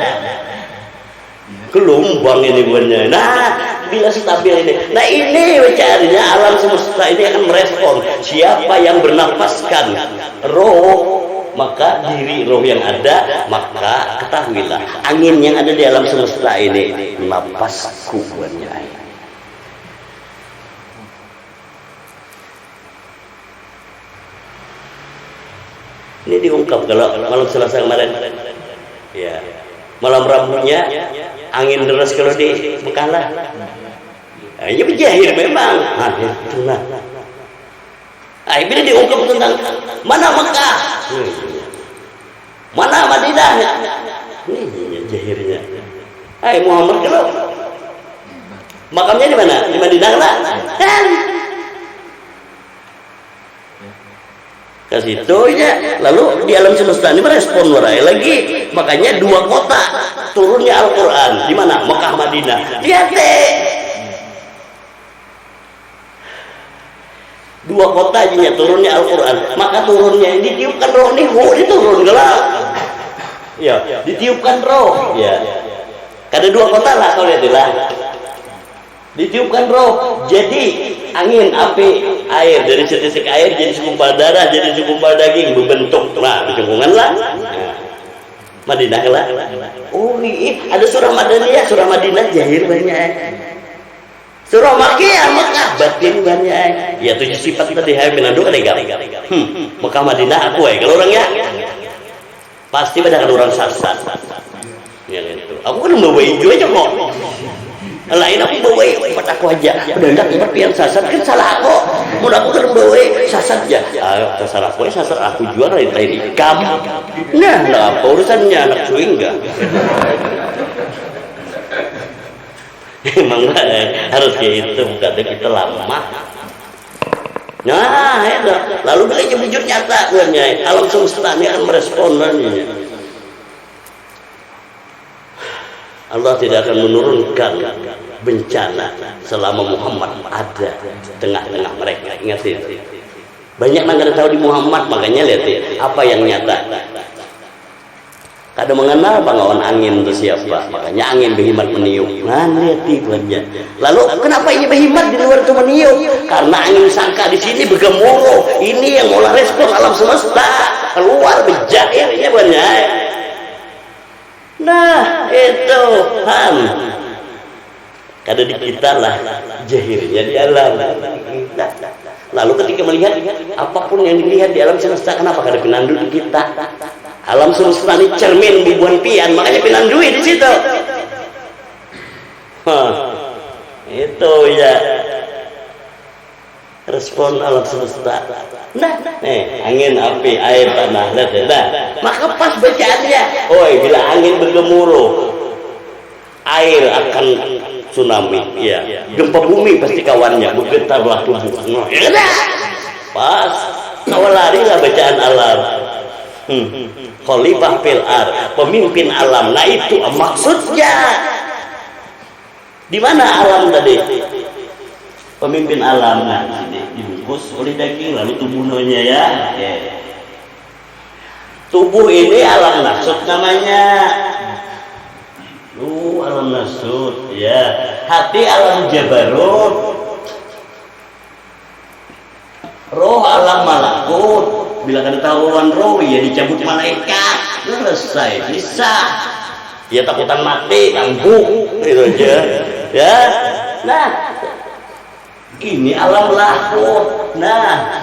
Gelombang ini buahnya. Nah, bila stabil ini. Nah ini caranya alam semesta ini akan merespon. Siapa yang bernafaskan roh, maka diri roh yang ada, maka ketahuilah angin yang ada di alam semesta ini napasku buahnya. Ini diungkap kalau malam Selasa kemarin. Ya. Malam Rabunya angin deras kalau di Mekah. Ini berjahir memang. Itu nah. Ini diungkap tentang mana Mekah, mana Madinah. Ini jahirnya. Muhammad kalau makamnya di mana? Di Madinah lah. Ke situ ya. Lalu di alam semesta ini merespon warai lagi. Makanya dua kota turunnya Al-Quran. Di mana? Mekah, Madinah. Lihat deh. Dua kota aja turunnya Al-Quran. Maka turunnya ditiupkan roh nih. Diturun gelap. Ya, ditiupkan roh. Ya. Kada dua kota lah kau lihat lah. Ditiupkan roh, jadi angin, api, air, dari setitik air jadi segumpal darah, jadi segumpal daging berbentuk. Nah, bercengkungan lah. Madinah lah. Ada surah Madaniyah, surah Madinah jahir banyak. Surah Makkiyah, Mekah batin banyak. Ya 7 sifat tadi hai menanduk ada gak? Mekah Madinah aku kalau orangnya pasti pada kan orang sasat. Ya gitu. Aku kan membawa hijau aja kok. Lain aku bawa tempat aku aja. Udah tempat yang sasar kan salah aku. Mau aku kan bawa sasar aja. Salah aku sasar aku jual lain ikam. Nah, apa urusannya anak cuy enggak? Emang harus kayak itu, bukan kita lama. Nah, itu. Lalu kayaknya bujur nyata buatnya. Alam semesta ini akan merespon nanti. Allah tidak akan menurunkan bencana selama Muhammad ada tengah-tengah mereka. Ingat itu. Banyak yang tidak tahu di Muhammad, makanya lihat ya, apa yang nyata. Kada mengenal bangawan angin itu siapa, makanya angin berhimat meniup. Nah, lihat itu aja. Lalu kenapa ini berhimat di luar itu meniup? Karena angin sangka di sini bergemuruh. Ini yang mulai respon alam semesta. Keluar berjahirnya banyak. Nah, itu kada di kita lah jahirnya di alam. Lalu ketika melihat apapun yang dilihat di alam semesta, kenapa kada pinandu di kita? Alam semesta ini cermin bubuhan pian, makanya pinandui di situ. Itu ya respon alam semesta. Nah, angin, api, air, tanah, nah, maka pas bacaannya, bila angin bergemuruh, air akan tsunami, ya, gempa bumi pasti kawannya, bergetarlah tubuh. Pas, kawal larilah bacaan alam. Khalifah fil ard, pemimpin alam. Nah itu maksudnya. Di mana alam tadi? Pemimpin alam. Nah, dibungkus oleh daging lalu tubuhnya ya. Tubuh ini alam nasut namanya. Alam nasut ya. Hati alam jabarut. Roh alam malakut. Bila kada tahuan roh ya dicabut malaikat. Selesai bisa. Ya takutan mati, kambuh itu aja. Ya. Nah, ini alam lahut. Nah,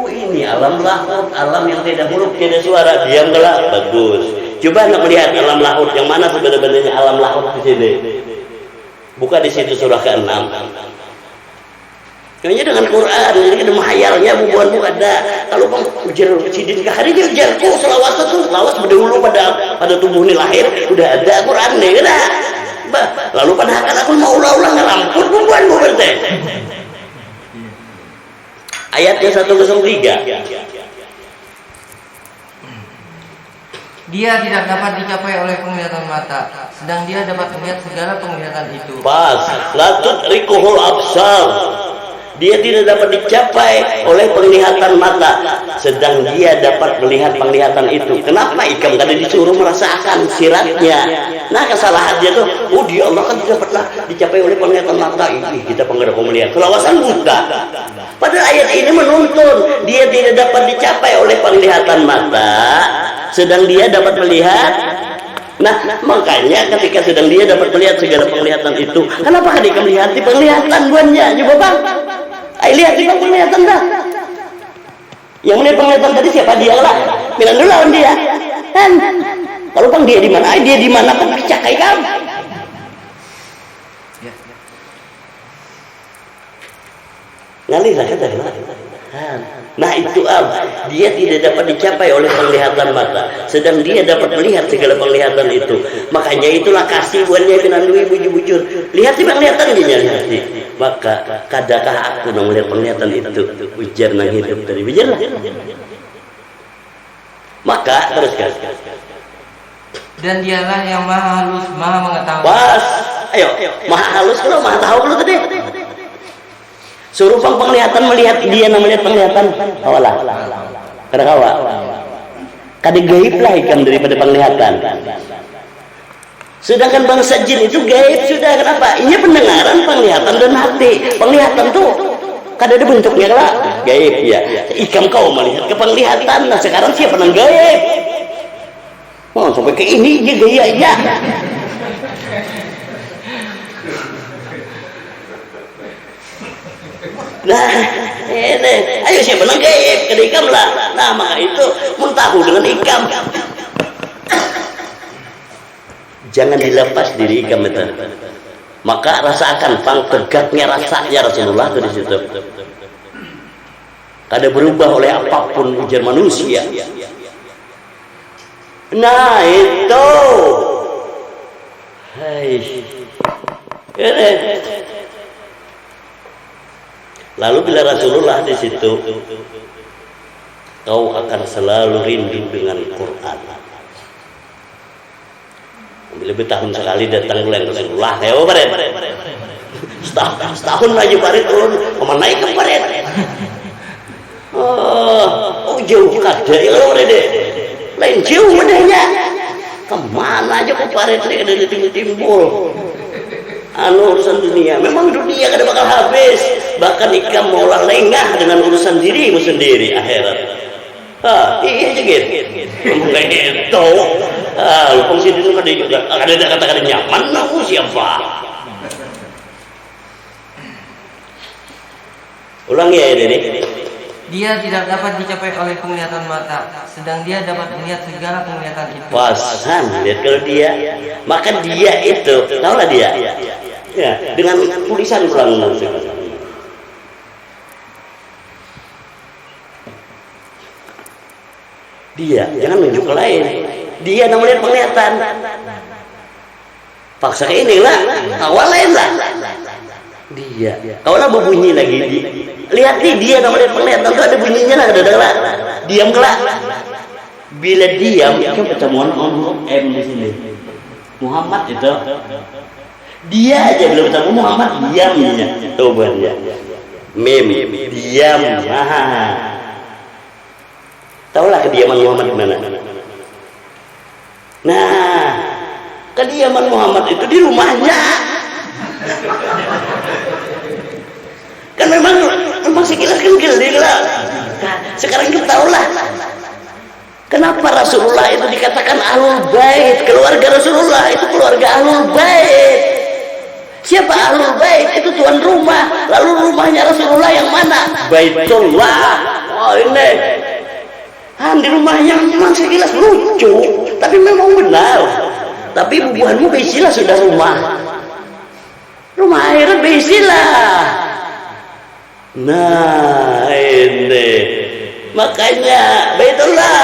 ini alam lahut, alam yang tidak huruf, tidak suara. Diam gelap, bagus. Coba anda melihat alam laut, yang mana sebenarnya alam laut di sini? Buka di situ surah ke-6. Kayaknya dengan Quran, jadi ada mahayalnya bubuan bu ada. Kalau bang ujar sidin ke hari dia ujar kok selawat tuh, lawas berdahulu pada tubuh ini lahir udah ada Quran nih, kan? Lalu pada akan aku mau ulang ngelampun bubuan bu berarti. Ayatnya 103. Dia tidak dapat dicapai oleh penglihatan mata, sedang dia dapat melihat segala penglihatan itu. Pas, latut rikuhul absar. Dia tidak dapat dicapai oleh penglihatan mata, sedang dia dapat melihat penglihatan itu. Kenapa Ikam tadi disuruh merasakan siratnya? Nah kesalahan dia tuh, oh dia Allah kan tidak pernah dicapai oleh penglihatan mata. Ini kita penggedap melihat kelawasan buta. Pada ayat ini menuntun dia tidak dapat dicapai oleh penglihatan mata, sedang dia dapat melihat. Nah makanya ketika sedang dia dapat melihat segala penglihatan itu, kenapa dia melihat di penglihatan buannya? Coba bang, ayo lihat di penglihatan dah. Yang melihat penglihatan tadi siapa? Dia lah. Bilang dulu lawan dia. Kan? Kalau bang dia di mana? Dia di mana pun dicakai kamu. Ngalih lah kata. Nah itu dia tidak dapat dicapai oleh penglihatan mata, sedang dia dapat melihat segala penglihatan itu. Makanya itulah kasih buatnya pinandui bujur-bujur. Lihat sih penglihatan dia hati. Maka kadakah aku nang melihat penglihatan itu ujar nang hidup dari ujar lah. Maka teruskan. Dan dialah yang maha halus, maha mengetahui. Pas, ayo, maha halus kalau maha tahu kalau tadi. Suruh penglihatan melihat dia nang melihat penglihatan. Awalah. Kada kawa. Kada gaib lah Ikam daripada penglihatan. Sedangkan bangsa jin itu gaib sudah. Kenapa? Ini pendengaran, penglihatan dan hati. Penglihatan tuh kada ada bentuknya lah. Gaib ya. Ikam kau melihat ke penglihatan. Nah sekarang siapa nang gaib? Oh sampai ke ini dia gayanya. Nah, ini, ayo siapa nang gaib? Kada Ikam lah. Nah maka itu muntahu dengan Ikam. Jangan dilepas diri Ikam itu. Maka rasakan pang tegaknya rasanya Rasulullah itu di situ. Kada berubah oleh apapun ujar manusia. Nah itu. Hai. Ini. Lalu bila Rasulullah di situ, kau akan selalu rindu dengan Quran. Lebih tahun sekali datang bulan Rasulullah. Ayo baret. Setahun lagi baret turun. Kemana naik ke baret? Oh jauh kada ya lo baret deh. Lain jauh madahnya. Kemana aja ke baret dari timbul. Urusan dunia, memang dunia kada bakal habis. Bahkan Ikam maulah lengah dengan urusan dirimu sendiri akhirat. Iya aja gitu. Kayak gitu. Lupa sih dulu kada kata-kata nyaman aku siapa? Ulang ya Dede. Dia tidak dapat dicapai oleh penglihatan mata, sedang dia dapat melihat segala penglihatan itu. Pasan, lihat kalau dia, maka dia itu, tahulah dia. Ya, dengan tulisan ulang langsung. Dia, jangan menunjuk ke lain. Dia yang melihat penglihatan. Paksa ke inilah, awal lain lah. Dia, kaulah berbunyi lagi. Lihat nih dia yang melihat penglihatan itu ada bunyinya lah, ada. Diam kelak. Bila diam, kan pertemuan huruf M di sini. Muhammad itu. Dia aja belum ketemu Muhammad diamnya. Coba ya. Mim, diam. Tahulah kediaman Muhammad di mana? Nah, kediaman Muhammad itu di rumahnya. Kan memang sekilas kan lah. Sekarang kita tahulah. Kenapa Rasulullah itu dikatakan Ahlul Bait? Keluarga Rasulullah itu keluarga Ahlul Bait. Siapa Ahlul Bait? Itu tuan rumah. Lalu rumahnya Rasulullah yang mana? Baitullah. Oh ini. di rumahnya memang sekilas lucu, tapi memang benar. Tapi bubuhanmu beisilah sudah rumah akhirat beisilah. Nah ini makanya Baitullah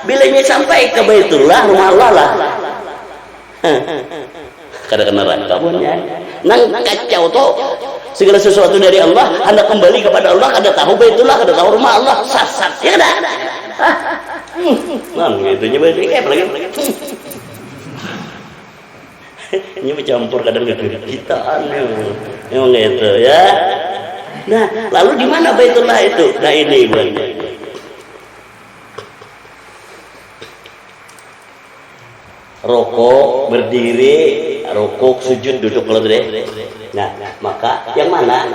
bilanya sampai ke Baitullah rumah Allah lah. Kadang-kadang neraka punya nang kacau toh segala sesuatu dari Allah, Anda kembali kepada Allah, Anda tahu Baitullah, Anda tahu rumah Allah, sasat ya dah. Nah gitunya kayak lagi ini bercampur kadang kita memang gitu ya. Nah lalu di mana Baitullah itu? Nah ini rokok, berdiri, rokok, sujud, duduk kalau deh. Nah, maka yang mana?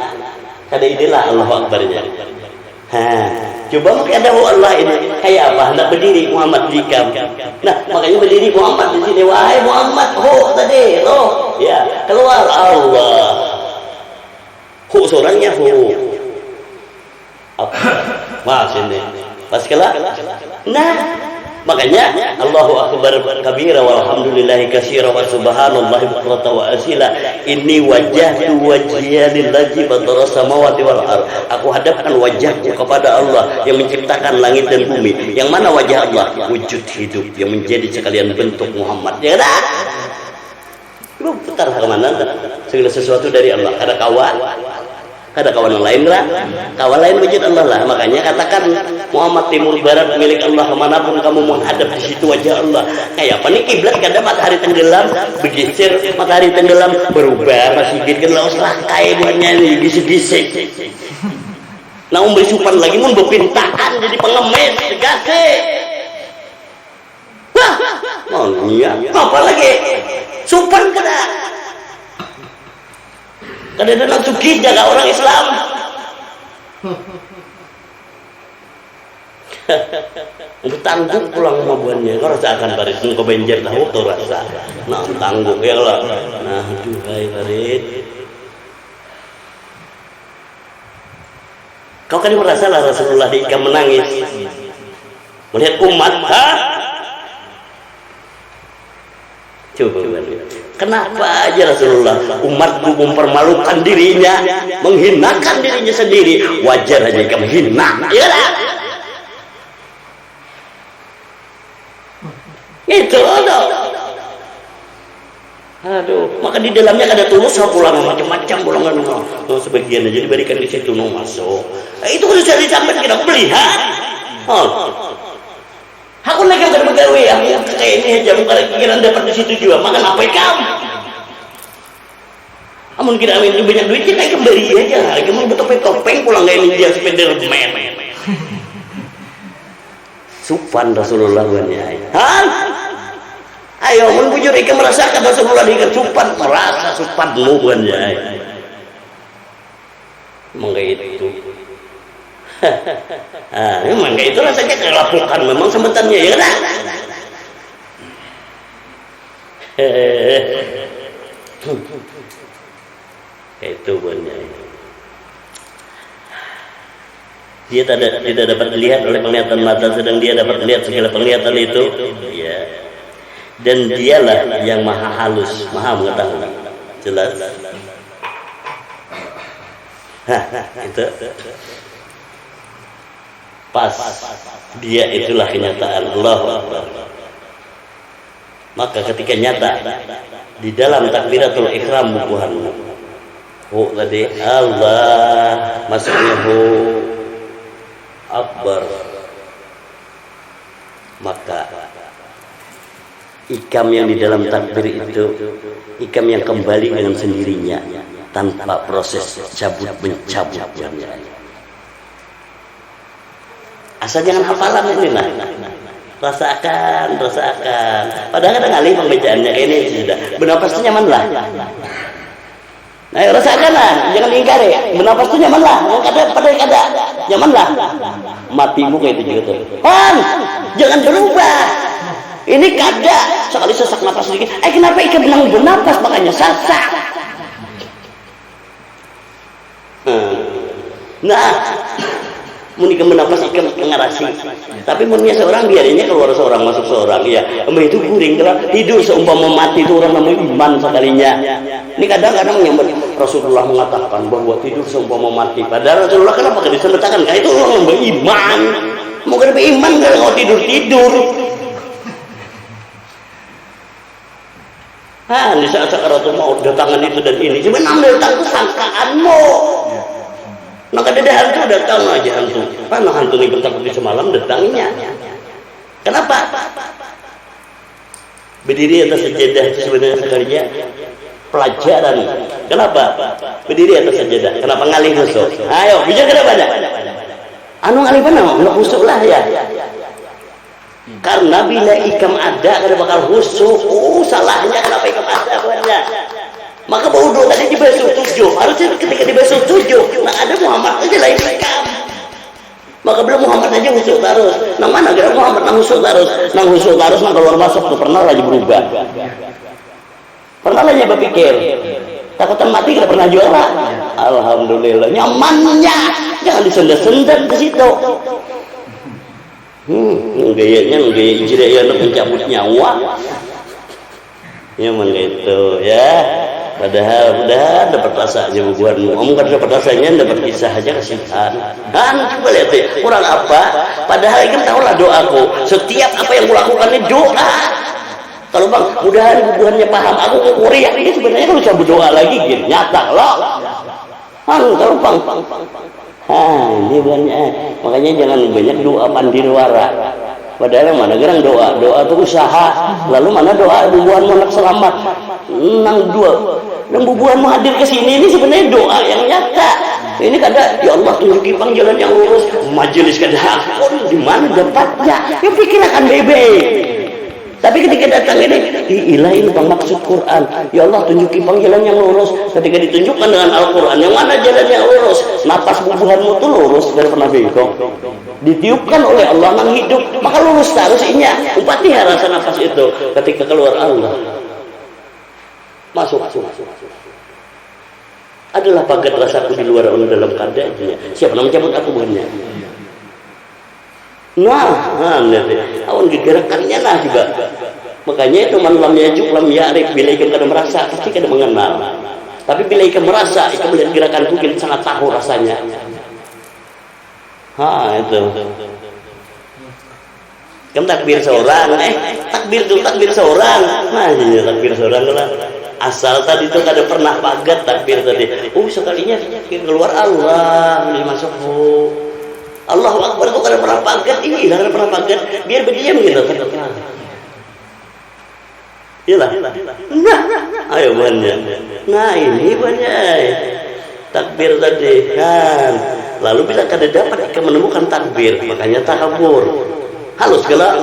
Ada inilah Allahu Akbarnya. Coba mungkin ada Allah ini kayak apa? Hendak berdiri Muhammad dikam. Nah, makanya berdiri Muhammad di sini. Wahai Muhammad, tadi, ya keluar Allah. Seorangnya apa? Mas ini. Pas kelar. Nah. Makanya Allahu Akbar kabira walhamdulillahi katsira wa subhanallahi bukratan wa asila. Inni wajjahtu wajhiya lillazi fatara samawati wal ardh. Aku hadapkan wajahku kepada Allah yang menciptakan langit dan bumi. Yang mana wajah Allah? Wujud hidup yang menjadi sekalian bentuk Muhammad. Ya dah. Lu putar ke mana? Segala sesuatu dari Allah. Ada kawan yang lain lah, kawan lain wujud Allah lah. Makanya katakan Muhammad timur barat milik Allah, kemanapun kamu menghadap di situ wajah Allah. Kayak apa nih kiblat? Kadang matahari tenggelam bergeser, matahari tenggelam berubah, masih gitu laos langkai buahnya nih gisik-gisik. Nah bersupan lagi mun berpintaan jadi pengemis segase. Wah, iya, apa lagi? Supan kada. Kadang-kadang sugih jaga orang Islam. Tangguh pulang sama buannya. Kau rasa akan baris kau benjer tahu tuh rasa. Nah tangguh ya lah. Nah duhai baris. Kau kan merasa lah Rasulullah diikam menangis melihat umat. Coba kenapa aja Rasulullah umatku mempermalukan dirinya, menghinakan dirinya sendiri, wajar aja kamu hina, ya lah. Itu loh. Aduh, maka di dalamnya ada tulus pulang macam-macam pulangan sebagian aja diberikan di situ masuk. Itu harus jadi sampai kita melihat. Aku lagi akan bergawe, aku kayak ini aja, kira-kira dapat di situ juga, makan apa kamu? Amun kira amin banyak duit kita kembali aja, kamu bertopeng-topeng pulang kayak ninja Spiderman. Supan Rasulullah banyak. Ayo, mun bujur ikan merasakan Rasulullah diikat supan, merasa supanmu banyak. Emang kayak itu. Memang kayak itu rasanya kelapukan memang sebutannya ya kan? Itu banyak. Dia tidak dapat dilihat oleh penglihatan mata, sedang dia dapat melihat segala penglihatan itu. Ya. Dan dialah yang maha halus, maha mengetahui. Jelas. Itu. Pas dia itulah kenyataan Allah. Maka ketika nyata di dalam takbiratul ihram bukuhanmu tadi Allah masuknya Akbar, maka ikam yang di dalam takbir itu ikam yang kembali dengan sendirinya tanpa proses cabut mencabut. Asal jangan hafalan ini lah. Rasakan. Padahal kadang alih pembacaannya kayak ini sudah. Bernapas itu nyaman lah. Nah, rasakan lah, jangan ingkari. Bernapas itu nyaman lah. Padahal kada nyaman lah. Matimu kayak itu juga tuh. Jangan berubah. Ini kada sekali sesak napas sedikit. Kenapa ikan bilang bernapas makanya sesak? Nah, Muni kemenapas ikan ngarasi. Tapi munnya seorang biarnya keluar seorang masuk seorang ya. Emang itu guring kalau tidur seumpama mati itu orang namanya iman sekalinya. Ini kadang-kadang yang Rasulullah mengatakan bahwa tidur seumpama mati. Padahal Rasulullah kenapa gak disebutkan? Karena itu orang beriman. Mau kena beriman kalau tidur-tidur. Di saat sakaratul maut datangan itu dan ini sebenarnya datang kesangkaanmu. Maka ada hantu datang aja hantu. Mana hantu ini bertakut di semalam datangnya. Kenapa? Berdiri atas sajadah itu sebenarnya sekalinya pelajaran. Kenapa? Berdiri atas sajadah. Kenapa ngalih khusuk? Ayo, bisa kenapa ada? Anu ngalih mana? Nggak khusuk lah ya. Karena bila ikam ada kada bakal khusuk. Salahnya kenapa ikam ada buatnya? Maka wudhu tadi dibasuh 7. Harusnya ketika dibasuh 7, nah ada Muhammad aja lain ikam. Maka belum Muhammad aja khusuk terus. Nang mana kira Muhammad nang khusuk terus? Nang khusuk terus nang keluar masuk tuh pernah lagi berubah. Pernah lagi berpikir. Takutan mati kada pernah juara. Alhamdulillah nyamannya. Jangan disendat-sendat di situ. Gayanya gaya ijra'iyah mencabut nyawa. Ya memang gitu ya. Padahal udah dapat rasa aja bubuhanmu. Kamu kan dapat rasanya, dapat kisah aja kasihan. Coba lihat ya, kurang apa? Padahal kan tahulah doaku. Setiap apa yang kulakukan ini doa. Kalau bang, mudahan bubuhannya paham. Aku kuriak ini sebenarnya kalau coba doa lagi, gini nyata loh. Kalau bang. Ini banyak. Makanya jangan banyak doa pandirwara. Padahal yang mana gerang doa itu usaha. Lalu mana doa bubuhanmu nak selamat. Nang dua. Nang bubuhanmu hadir ke sini ini sebenarnya doa yang nyata. Ini kada ya Allah tunjuki panggilan yang lurus. Majelis kada akun di mana dapatnya? Ya pikir akan bebe. Tapi ketika datang ini, ilahi bang maksud Quran. Ya Allah tunjuki panggilan yang lurus. Ketika ditunjukkan dengan Al-Quran, yang mana jalan yang lurus? Napas bubuhanmu tuh lurus, dari pernah bengkok. Ditiupkan oleh Allah nang hidup, maka lurus terus inya. Upati rasa nafas itu ketika keluar Allah. Masuk. Adalah pagat rasaku di luar Allah dalam keadaannya. Siapa yang mencabut aku bukannya? Awan gegerakannya nah juga. Makanya itu man lam yajuk lam ya'rif, bila ikan kada merasa pasti kada mengenal. Tapi bila ikan merasa, ikan melihat gerakan mungkin sangat tahu rasanya. Itu. Kamu takbir seorang, takbir seorang. Ini takbir seorang lah. Asal tadi itu kada pernah pagat takbir tadi. Sekalinya keluar Allah, ini masuk. Allahu Akbar itu kada pernah pagat, ini kada pernah pagat, biar berdiam gitu. Iyalah. Ayo banyak. Ini banyak. Takbir tadi kan. Lalu bila kada dapat ikan menemukan takbir, makanya takabur. Halus kala.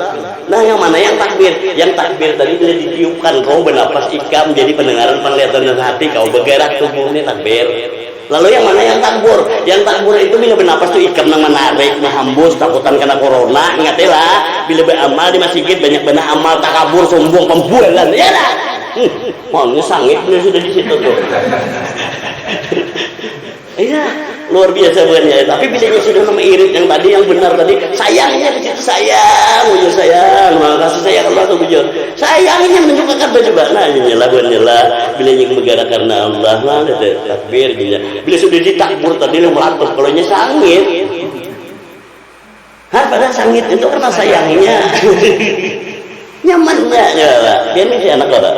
Nah yang mana yang takbir? Yang takbir tadi bila ditiupkan kau bernapas ikam jadi pendengaran penglihatan dan hati kau bergerak tubuhnya takbir. Lalu yang mana yang takbur? Yang takbur itu bila bernapas tuh ikam nang menarik, hambus takutan kena corona. Ingatilah bila beramal di masjid banyak benar amal takabur sombong pembualan. Ya lah. Maunya sangit sudah di situ tuh. Iya, luar biasa benernya. Tapi bilanya sudah nama irit yang tadi yang benar tadi, sayangnya di situ sayang, bujur sayang, makasih sayang Allah tuh bujur. Sayangnya menunjukkan baju bana nyela nyela, bilanya negara karena Allah lah, takbir gitu. Bila sudah ditakbur tadi lu melatih, kalau nya sangit. Padahal sangit itu karena sayangnya. Nyamannya nyala. Pian ini anak orang.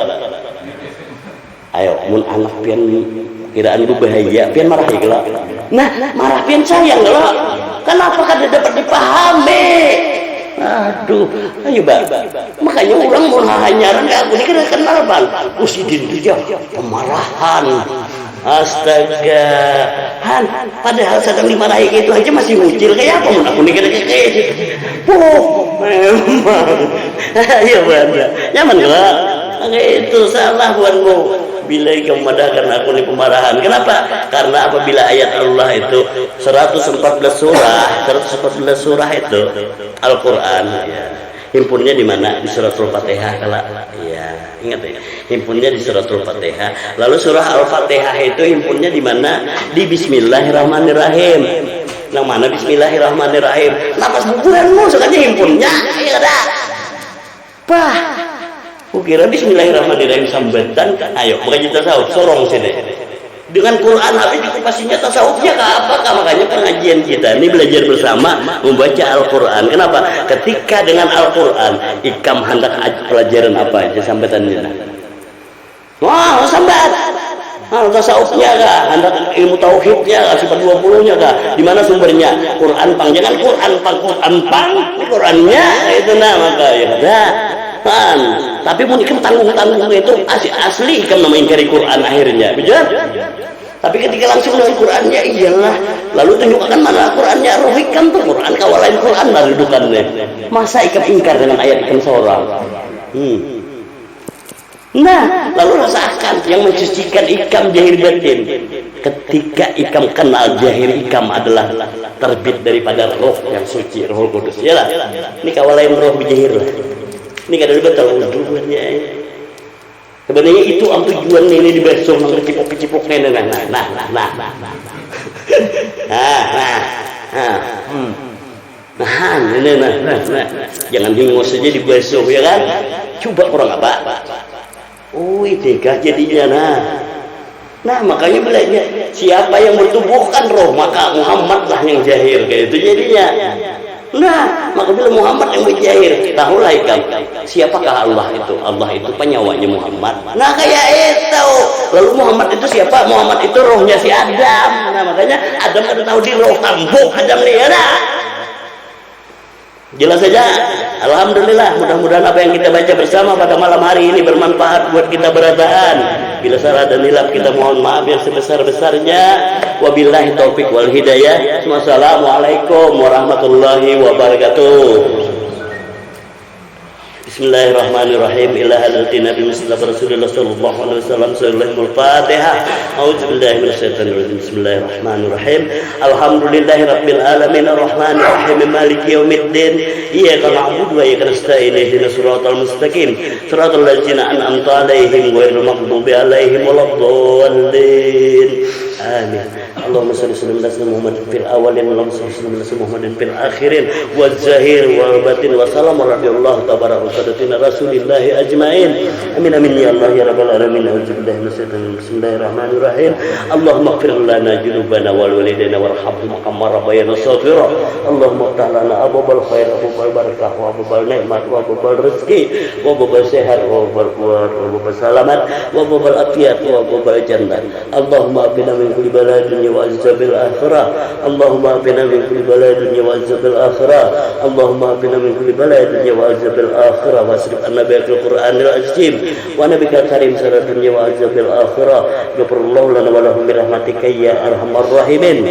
Ayo, mun anak pian kiraan gue bahaya, pian marah ya gelap. Nah, marah pian sayang gelap. Kenapa kada dapat dipahami? Aduh, ayo bang. Makanya orang mau hanyaran aku ini kan kenal bang. Usidin dia pemarahan. Astaga, padahal sedang dimarahi itu aja masih muncul kayak apa? Aku nih kayak memang. Ayo bang, nyaman gelap. Itu salah buatmu. Bila kemadahkan aku ini pemarahan. Kenapa? Karena apabila ayat Allah itu 114 surah itu Al-Quran ya. Himpunnya di mana? Di surah Al-Fatihah kala. Ya, ingat ya. Himpunnya di surah Al-Fatihah. Lalu surah Al-Fatihah itu himpunnya di mana? Di Bismillahirrahmanirrahim. Nang mana bismillahirrahmanirrahim. Napas buburanmu sekali himpunnya. Ya ada. Bah. Kukira bismillahirrahmanirrahim sambatan. Ayo, makanya tasawuf sorong sini. Dengan Quran habis itu pastinya tasawufnya ke apakah? Makanya pengajian kita ini belajar bersama membaca Al-Quran. Kenapa? Ketika dengan Al-Quran ikam hendak pelajaran apa aja sambatannya. Wah, sambat. Tasawufnya kah? Hendak ilmu tauhidnya kah? Sifat 20-nya kah? Di mana sumbernya? Quran pang. Jangan Quran pang. Qurannya itu maka ya ada. Tapi pun ikam tanggung itu asli ikam nama ingkari Quran akhirnya. Betul? Tapi ketika langsung dengan Qurannya iyalah. Lalu tunjukkan mana Qurannya. Roh ikam tuh Quran kawalain Quran lah dudukannya. Masa ikam ingkar dengan ayat ikam seorang? Nah, lalu rasakan yang mensucikan ikam jahir batin. Ketika ikam kenal jahir ikam adalah terbit daripada roh yang suci, Roh Kudus. Yalah. Ini kawalain roh bijahir lah. Ini kadang betul tujuannya. Sebenarnya itu tujuan ini di besok nang cipok nenek jangan bingung saja di besok ya kan. Coba orang apa? Oh itikah jadinya nah makanya belajar siapa yang bertubuhkan roh maka Muhammad lah yang jahir kayak itu jadinya. Nah, maka bila Muhammad yang menjahir, tahulah ikam siapakah Allah itu? Allah itu penyawanya Muhammad. Nah, kayak itu. Lalu Muhammad itu siapa? Muhammad itu rohnya si Adam. Nah, makanya Adam ada tahu di roh kampung Adam nih, ada. Jelas saja. Alhamdulillah, mudah-mudahan apa yang kita baca bersama pada malam hari ini bermanfaat buat kita berataan. Bila salah dan hilaf kita mohon maaf yang sebesar-besarnya. Wabillahi taufik wal hidayah. Wassalamualaikum warahmatullahi wabarakatuh. Bismillahirrahmanirrahim. Ila hadratin Nabi Mustafa Rasulullah sallallahu alaihi wasallam. Suratul Fatihah. A'udzubillahi minasyaitonir rajim. Bismillahirrahmanirrahim. Alhamdulillahirabbil alamin arrahmanir rahim maliki yaumiddin. Iyyaka na'budu wa iyyaka nasta'in. Ihdinas siratal mustaqim. Siratal ladzina an'amta 'alaihim ghairil maghdubi 'alaihim waladdallin. Amin. Allahumma shalli ala sayyidina Muhammad fil awwalin wa salli ala Muhammadin fil akhirin wal zahir wal batin wa salam radhiyallahu tabaraka sadatina rasulillah ajmain. Amin amin ya Allah ya rabbal alamin. Auzubillahi minasyaitonir rajim. Bismillahirrahmanirrahim. Allahumma ighfir lana junubana wal walidayna warhamhum kama rabbayana shaghira. Allahumma iftah lana abwaabal khair, abwaabal barakah, wa abwaabal nikmat, wa abwaabal rezeki, wa abwaabal sehat, wa abwaabal quwwat, wa abwaabal selamat, wa abwaabal afiyat, wa abwaabal jannah. Allahumma afina min kulli baladin wa azabil akhirah. Allahumma afina min kulli baladin wa azabil akhirah. Allahumma afina min kulli baladin wa azabil akhirah. Wasrif an-nabiyil Qur'anil azim wa nabiyil karim salatun wa azabil akhirah. Ghafirullahu lana wa lahum bi rahmatika ya arhamar rahimin.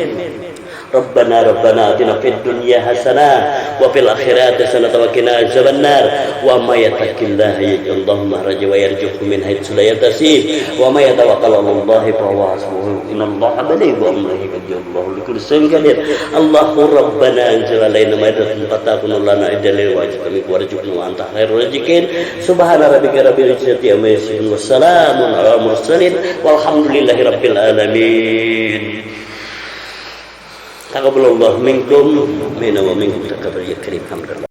Rabbana atina fid dunya hasanah wa fil akhirati hasanah wa qina azabannar. Wa may yattaqillaha yaj'al lahu makhraja wa yarzuqhu min haitsu la yahtasib. Wa may yatawakkal 'ala Allahi fa huwa hasbuh. Innallaha balighu amrihi qad ja'alahu likulli shay'in qadir. Allahu rabbana anzil 'alaina maidatan fatakunu lana idalil wajibami warzuqna wa anta khairur raziqin. Subhana rabbika rabbil izzati amma yasifun wa salamun 'alal mursalin walhamdulillahi rabbil alamin. Taqabbalallahu minkum minna wa minkum taqabbal ya karim. Alhamdulillah.